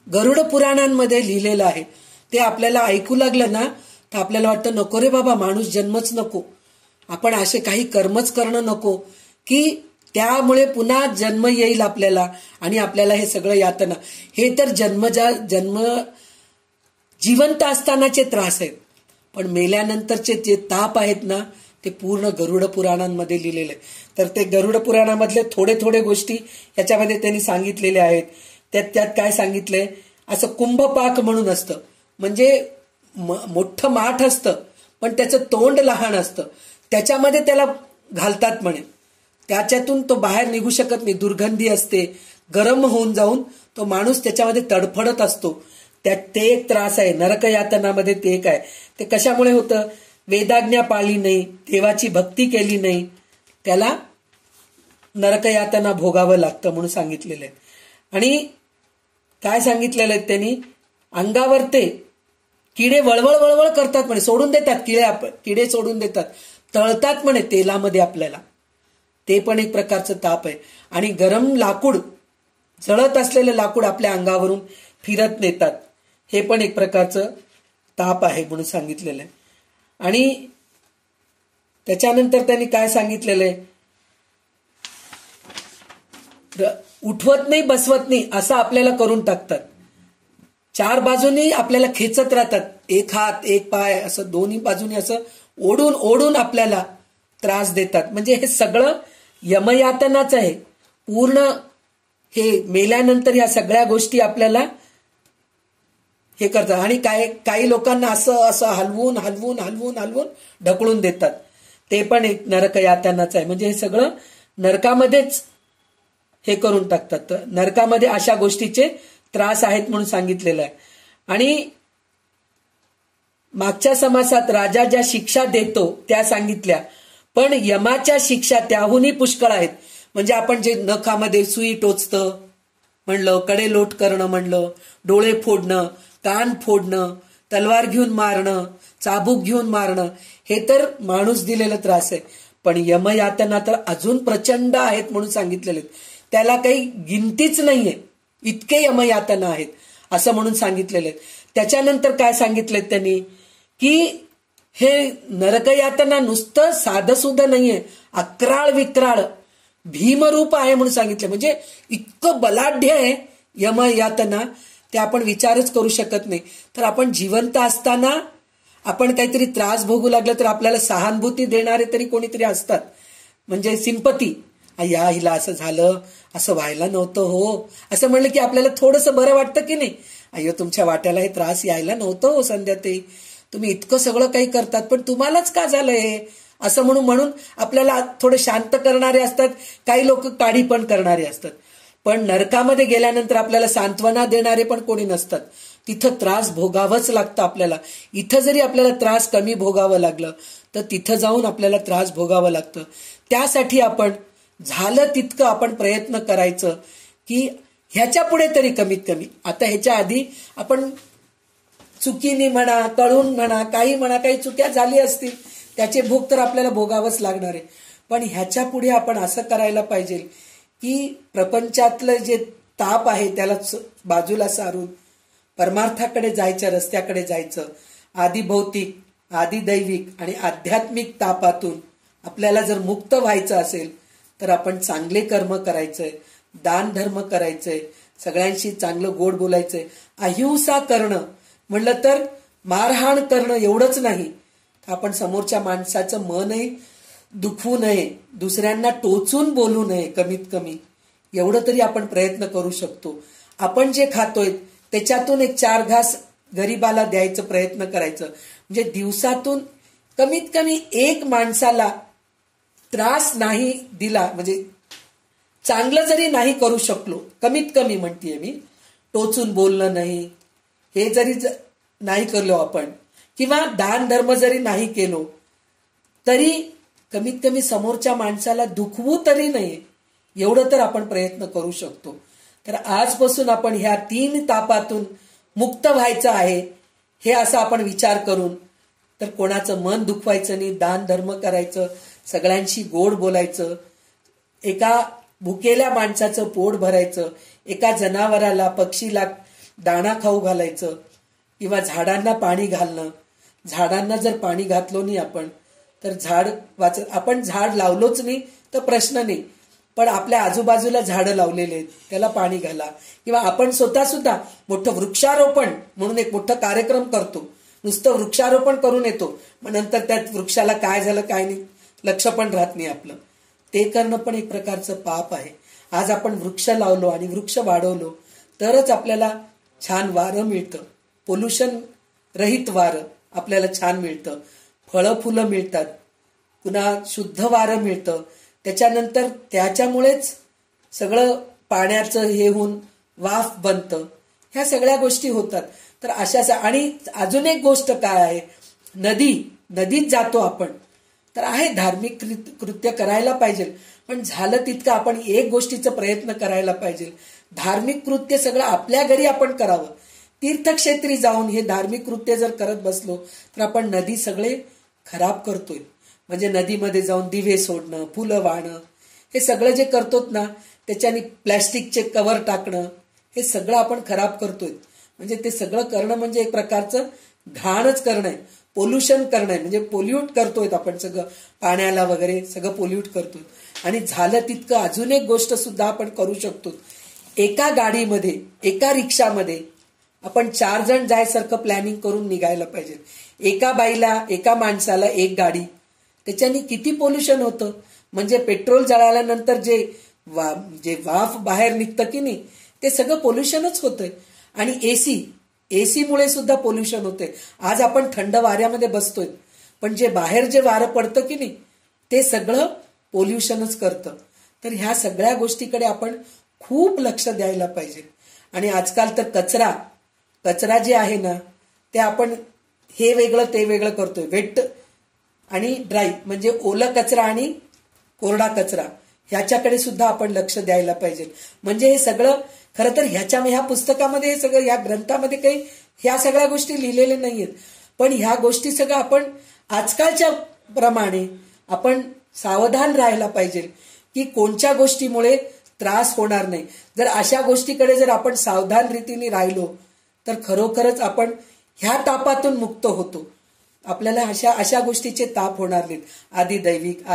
गरुड पुराणांमध्ये लिहिलेलं आहे. ते आपल्याला ऐकू लागलं ना तर आपल्याला वाटतं नको रे बाबा, माणूस जन्मच नको, आपण असे काही कर्मच करणं नको की त्यामुळे पुन्हा जन्म येईल आपल्याला आणि आपल्याला हे सगळं यातना. हे तर जन्म जिवंत असतानाचे त्रास आहेत, पण मेल्यानंतरचे जे ताप आहेत ना, ते पूर्ण गरुड पुराणांमध्ये लिहिलेले. तर ते गरुड पुराणामधले थोडे थोडे गोष्टी याच्यामध्ये त्यांनी सांगितलेले आहेत. त्यात काय सांगितलंय, असं कुंभपाक म्हणून असतं, म्हणजे मोठं माठ असतं पण त्याचं तोंड लहान असतं, त्याच्यामध्ये त्याला घालतात म्हणे. त्याच्यातून तो बाहेर निघू शकत नाही, दुर्गंधी असते, गरम होऊन जाऊन तो माणूस त्याच्यामध्ये तडफडत असतो. ते एक त्रास आहे. नरक यातनामध्ये ते एक आहे. ते कशामुळे होतं, वेदाज्ञा पाळली नाही, देवाची भक्ती केली नाही, त्याला नरक यातना भोगावं लागतं म्हणून सांगितलेलं आहे. आणि काय सांगितलेलं आहे त्यांनी, अंगावर ते किडे वळवळ वळवळ करतात म्हणे, सोडून देतात किडे सोडून देतात, तळतात म्हणे तेलामध्ये आपल्याला, ते पण एक प्रकारचं ताप आहे. आणि गरम लाकूड, जळत असलेलं लाकूड आपल्या अंगावरून फिरत नेतात, हे पण एक प्रकारचं ताप आहे म्हणून सांगितलेलं आहे. आणि त्याच्यानंतर त्यांनी काय सांगितलेलं आहे, उठवत नाही बसवत नाही असं आपल्याला करून टाकतात, चार बाजूनी आपल्याला खेचत राहतात, एक हात एक पाय असं दोन्ही बाजूनी असं ओढून ओढून आपल्याला त्रास देतात. म्हणजे हे सगळं यमयातनाच आहे पूर्ण. हे मेल्यानंतर या सगळ्या गोष्टी आपल्याला हे करतात. आणि काही लोकांना असं असं हलवून हलवून हलवून हलवून ढकलून देतात, ते पण एक नरक यातनाच आहे. म्हणजे हे सगळं नरकामध्येच हे करून टाकतात. तर नरकामध्ये अशा गोष्टीचे त्रास आहेत म्हणून सांगितलेलं आहे. आणि मागच्या समासात राजा ज्या शिक्षा देतो त्या सांगितल्या, पण यमाच्या शिक्षा त्याहूनही पुष्कळ आहेत. म्हणजे आपण जे नखामध्ये सुई टोचतं म्हणलं, कडे लोट करणं म्हणलं, डोळे फोडणं, कान फोडणं, तलवार घेऊन मारणं, चाबूक घेऊन मारणं, हे तर माणूस दिलेला त्रास आहे. पण यमयातना तर अजून प्रचंड आहेत म्हणून सांगितलेले, त्याला काही गिनतीच नाहीये, इतके यमयातना आहेत असं म्हणून सांगितलेले. त्याच्यानंतर काय सांगितले त्यांनी, की हे नरकयातना नुसतं साधं सुद्धा नाहीये, अक्राळ विक्राळ भीमरूप आहे म्हणून सांगितलं. म्हणजे इतकं बलाढ्य आहे यमयातना, ते आपण विचारच करू शकत नाही. तर आपण जिवंत असताना आपण काहीतरी त्रास भोगू लागलं तर आपल्याला सहानुभूती देणारे तरी कोणीतरी असतात, म्हणजे सिंपती, या हिला असं झालं, असं व्हायला नव्हतं हो, असं म्हणलं की आपल्याला थोडंसं बरं वाटतं की नाही, अय्यो तुमच्या वाट्याला हे त्रास यायला नव्हतं हो संध्या ते, तुम्ही इतकं सगळं काही करतात पण तुम्हालाच का झालंय असं म्हणून आपल्याला थोडे शांत करणारे असतात, काही लोक काढी पण करणारे असतात. पण नरकामध्ये गेल्यानंतर आपल्याला सांत्वना देणारे पण कोणी नसतात. तिथं त्रास भोगावंच लागतं आपल्याला. इथं जरी आपल्याला त्रास कमी भोगावं लागलं तर तिथं जाऊन आपल्याला त्रास भोगावं लागतं. त्यासाठी आपण झालं तितकं आपण प्रयत्न करायचं की ह्याच्या पुढे तरी कमीत कमी, आता ह्याच्या आधी आपण चुकीने म्हणा, कळून म्हणा, काही म्हणा, काही चुक्या झाली असतील त्याचे भोग तर आपल्याला भोगावंच लागणार आहे. पण ह्याच्या पुढे आपण असं करायला पाहिजे की प्रपंचातलं जे ताप आहे त्याला बाजूला सारून परमार्थाकडे जायच्या रस्त्याकडे जायचं. आधी भौतिक, आधी दैविक आणि आध्यात्मिक तापातून आपल्याला जर मुक्त व्हायचं असेल तर आपण चांगले कर्म करायचंय, दान धर्म करायचंय, सगळ्यांशी चांगलं गोड बोलायचंय, अहिंसा करणं. म्हणलं तर मारहाण करणं एवढंच नाही, आपण समोरच्या माणसाचं मनही दुखवू नये, दुसऱ्यांना टोचून बोलू नये. कमीत कमी एवढं तरी आपण प्रयत्न करू शकतो. आपण जे खातोय त्याच्यातून एक 4 घास गरीबाला द्यायचं प्रयत्न करायचं. म्हणजे दिवसातून कमीत कमी एक माणसाला त्रास नाही दिला, म्हणजे चांगलं जरी नाही करू शकलो, कमीत कमी म्हणतीये मी, टोचून बोलणं नाही, हे जरी नाही करलो आपण, किंवा दान धर्म जरी नाही केलो तरी कमीत कमी समोरच्या माणसाला दुखवू तरी नये, एवढं तर आपण प्रयत्न करू शकतो. तर आजपासून आपण ह्या 3 तापातून मुक्त व्हायचं आहे हे असं आपण विचार करून, तर कोणाचं मन दुखवायचं नाही, दान धर्म करायचं, सगळ्यांशी गोड बोलायचं, एका भुकेल्या माणसाचं पोट भरायचं, एका जनावराला, पक्षीला दाणा खाऊ घालायचं, किंवा झाडांना पाणी घालणं. झाडांना जर पाणी घातलो नाही आपण तर झाड आपण झाड लावलोच नाही तर प्रश्न नाही, पण आपल्या आजूबाजूला झाडं लावलेले आहेत त्याला पाणी घाला. किंवा आपण स्वतः सुद्धा मोठं वृक्षारोपण म्हणून एक मोठा कार्यक्रम करतो, नुसतं वृक्षारोपण करून येतो, मग नंतर त्या वृक्षाला काय झालं काय नाही लक्ष पण राहत नाही आपलं. ते करणं पण एक प्रकारचं पाप आहे. आज आपण वृक्ष लावलो आणि वृक्ष वाढवलो तरच आपल्याला छान वारं मिळतं, पोल्युशन रहित वारं आपल्याला छान मिळतं, फळं फुलं मिळतात, पुन्हा शुद्ध वारं मिळतं. त्याच्यानंतर त्याच्यामुळेच सगळं पाण्याचं हे होऊन वाफ बनतं, ह्या सगळ्या गोष्टी होतात. तर अशा, आणि अजून एक गोष्ट काय आहे, नदीत जातो आपण तर आहे धार्मिक कृत्य करायला पाहिजे, पण झालं तितकं आपण एक गोष्टीचा प्रयत्न करायला पाहिजे, धार्मिक कृत्य सगळं आपल्या घरी आपण करावं. तीर्थक्षेत्री जाऊन हे धार्मिक कृत्य जर करत बसलो तर आपण नदी सगळे खराब करतोय. म्हणजे नदीमध्ये जाऊन दिवे सोडणं, फुलं वाहणं, हे सगळं जे करतोत ना, त्याच्याने प्लॅस्टिकचे कव्हर टाकणं, हे सगळं आपण खराब करतोय. म्हणजे ते सगळं करणं म्हणजे एक प्रकारचं घाणच करणं आहे, पोल्युशन करणं आहे. म्हणजे पोल्यूट करतोय आपण सगळं, पाण्याला वगैरे सगळं पोल्यूट करतोय. आणि झालं तितकं अजून एक गोष्ट सुद्धा आपण करू शकतो, एका गाडीमध्ये, एका रिक्षामध्ये आपण 4 जण जायसारखं प्लॅनिंग करून निघायला पाहिजे. एका बाईला, एका माणसाला एक गाडी, त्याच्याने किती पोल्युशन होतं. म्हणजे पेट्रोल जळाल्यानंतर जे वाफ बाहेर निघतं की नाही, ते सगळं पोल्युशनच होतंय. आणि एसी मुळे सुद्धा पोल्युशन होते. आज आपण थंड वाऱ्यामध्ये बसतोय, पण जे बाहेर जे वारं पडतं की नाही ते सगळं पोल्युशनच करतं. तर ह्या सगळ्या गोष्टीकडे आपण खूप लक्ष द्यायला पाहिजे. आणि आजकाल तर कचरा जे आहे ना, ते आपण हे वेगळं ते वेगळं करतोय. वेट आणि ड्राय म्हणजे ओला कचरा आणि कोरडा कचरा, ह्याच्याकडे सुद्धा आपण लक्ष द्यायला पाहिजे. म्हणजे हे सगळं खरं तर ह्या पुस्तकामध्ये, हे सगळं या ग्रंथामध्ये काही ह्या सगळ्या गोष्टी लिहिलेल्या नाहीयेत, पण ह्या गोष्टी सगळं आपण आजकालच्या प्रमाणे आपण सावधान राहायला पाहिजे की कोणत्या गोष्टीमुळे त्रास होणार नाही. जर अशा गोष्टीकडे जर आपण सावधान रीतीने राहिलो तर खरोखरच आपण ह्या तापातून मुक्त होतो. आपल्याला अशा गोष्टीचे ताप होणार नाहीत. आधी दैविक,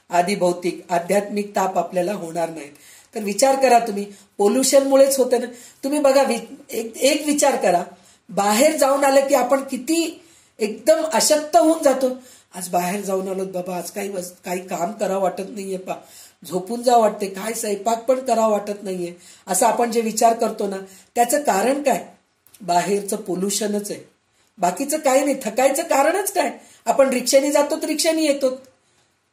आधी भौतिक, आध्यात्मिक ताप आपल्याला होणार नाहीत. तर विचार करा तुम्ही, पोल्युशनमुळेच होतं ना. तुम्ही बघा, एक विचार करा, बाहेर जाऊन आलं की आपण किती एकदम अशक्त होऊन जातो. आज बाहेर जाऊन आलो बाबा, आज काही काम करावं वाटत नाहीये, झोपून जावं वाटते, काय स्वयंपाक पण करावं वाटत नाहीये, असं आपण जे विचार करतो ना, त्याचं कारण काय? बाहेरचं पोल्युशनच आहे. बाकीचं काही नाही. थकायचं कारणच काय? आपण रिक्षाने जातो तर रिक्षाने येतो.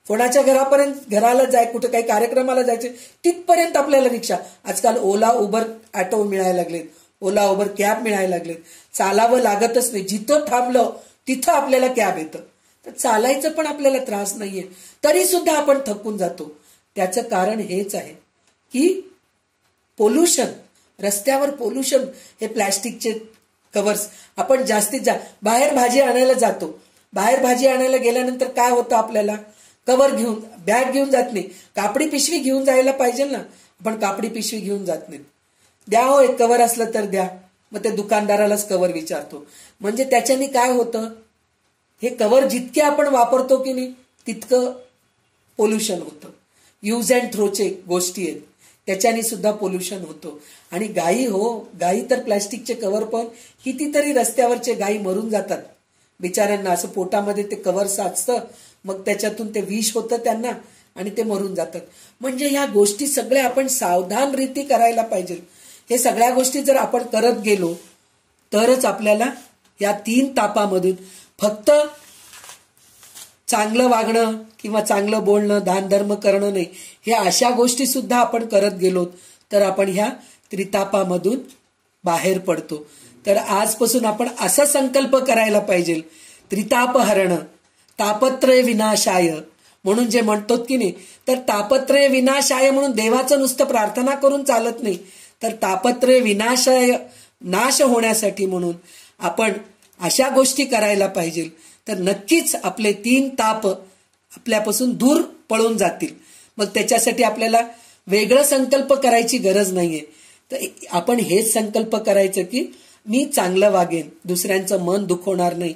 कोणाच्या घराला कुठे काही कार्यक्रमाला जायचे तिथपर्यंत आपल्याला रिक्षा. आजकाल ओला उबर ऑटो मिळायला लागलेत, ओला उबर कॅब मिळायला लागलेत. चालावं लागतच नाही. जिथं थांबलं तिथं आपल्याला कॅब येतं. तर चालायचं पण आपल्याला त्रास नाहीये, तरी सुद्धा आपण थकून जातो. त्याचं कारण हेच आहे की पोल्युशन, रस्त्यावर पोल्युशन. हे प्लॅस्टिकचे कव्हर्स आपण बाहेर भाजी आणायला जातो. बाहेर भाजी आणायला गेल्यानंतर काय होतं, आपल्याला कव्हर घेऊन बॅग घेऊन जात नाही. कापडी पिशवी घेऊन जायला पाहिजे ना, आपण कापडी पिशवी घेऊन जात नाही. द्या हो, एक कव्हर असलं तर द्या. मग ते दुकानदारालाच कव्हर विचारतो. म्हणजे त्याच्याने काय होतं, हे कव्हर जितके आपण वापरतो की नाही तितकं पोल्युशन होतं. यूज अँड थ्रोचे गोष्टी आहेत, त्याच्याने सुद्धा पोल्युशन होतं. आणि गायी तर प्लॅस्टिकचे कव्हर पण कितीतरी रस्त्यावरचे गायी मरून जातात बिचाऱ्यांना. असं पोटामध्ये ते कव्हर साचतं, मग त्याच्यातून ते विष होतं त्यांना आणि ते मरून जातात. म्हणजे ह्या गोष्टी सगळ्या आपण सावधान रीती करायला पाहिजे. हे सगळ्या गोष्टी जर आपण करत गेलो तरच आपल्याला या 3 तापामधून फक्त चांगलं वागणं किंवा चांगलं बोलणं, दान धर्म करणं नाही, हे अशा गोष्टी सुद्धा आपण करत गेलो तर आपण ह्या त्रितापामधून बाहेर पडतो. तर आजपासून आपण असा संकल्प करायला पाहिजे, त्रिताप हरण तापत्रय विनाशाय म्हणून जे म्हणतो की नाही, तर तापत्रय विनाशाय म्हणून देवाचं नुसतं प्रार्थना करून चालत नाही, तर तापत्रय विनाशाय नाश होण्यासाठी म्हणून आपण अशा गोष्टी करायला पाहिजे. तर नक्कीच आपले 3 ताप आपल्यापासून दूर पळून जातील. मग त्याच्यासाठी आपल्याला वेगळं संकल्प करायची गरज नाहीये. तर आपण हेच संकल्प करायचं की मी चांगलं वागेन, दुसऱ्यांचं मन दुखवणार नाही,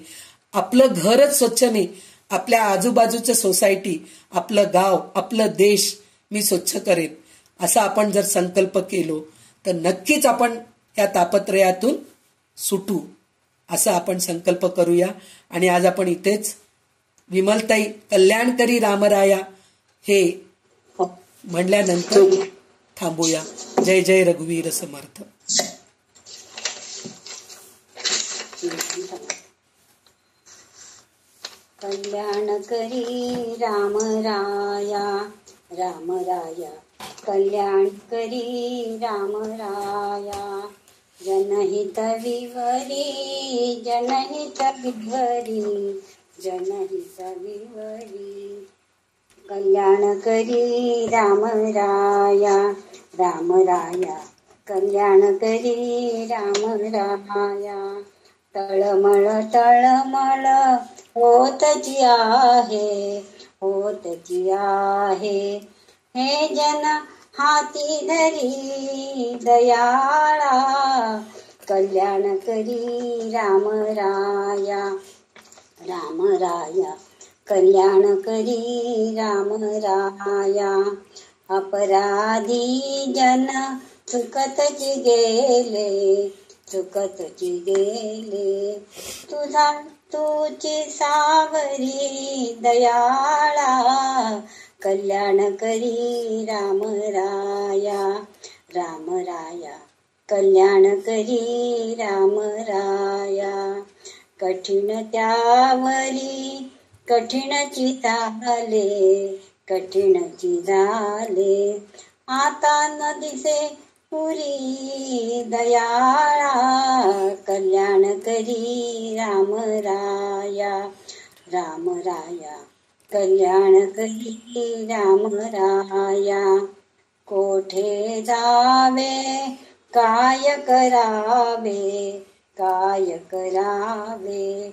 आपलं घरच स्वच्छ नाही, आपल्या आजूबाजूचं सोसायटी, आपलं गाव, आपलं देश मी स्वच्छ करेन. असा आपण जर संकल्प केलो तर नक्कीच आपण या तापत्रयातून सुटू. असा आपण संकल्प करूया. आणि आज आपण इथेच विमलताई कल्याणकरी रामराया हे म्हणल्यानंतर थांबूया. जय जय रघुवीर समर्थ. कल्याण करी राम राया, राम राया कल्याण करी राम राया. जनहित विवरी, जनहित विवरी, जनहित विवरी. कल्याण करी राम राया, राम राया कल्याण करी राम राया. तळमळ तळमळ होतची आहे, होतची आहे. हे जन हाती धरी दयाळा, कल्याण करी राम राया, राम राया कल्याण करी राम राया. अपराधी जन चुकतची गेले, चुकतची गेले. तुझी सावरी दयाळा, कल्याण करी राम राया, राम राया कल्याण करी राम राया. कठीण त्यावरी कठीणची झाले, कठीणची झाले. आता न दिसे पुरी दयाळा, कल्याण करी राम राया, राम राया कल्याण करी राम राया. कोठे जावे काय करावे, काय करावे.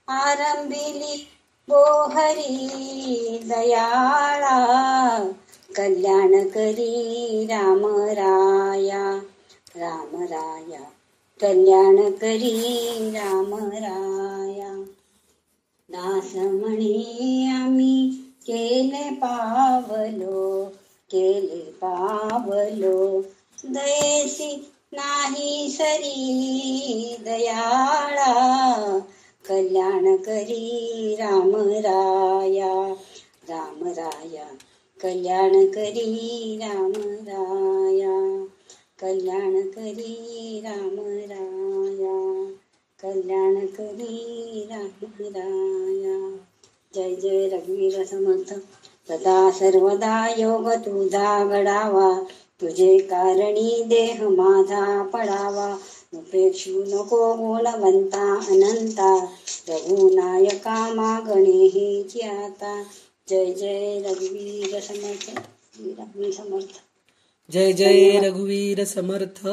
आरंभिली बोहरी दयाळा, कल्याण करी राम राया, राम राया कल्याण करी राम राया. दास म्हणे आम्ही केले पावलो, केले पावलो. दयेसी नाही सरी दयाळा, कल्याण करी राम राया, राम राया कल्याण करी राम राया, कल्याण करी राम राया. कल्याण करी राया. जय जय रघुवीर समर्थ. सदा सर्वदा योग तुझा घडावा, तुझे कारणी देह माझा पडावा. उपेक्षू नको गुणवंता अनंता, रघुनायका मागणे हेची आता. जय जय रघुवीर समर्थ. श्री रघुवीर समर्थ. जय जय रघुवीर समर्थ.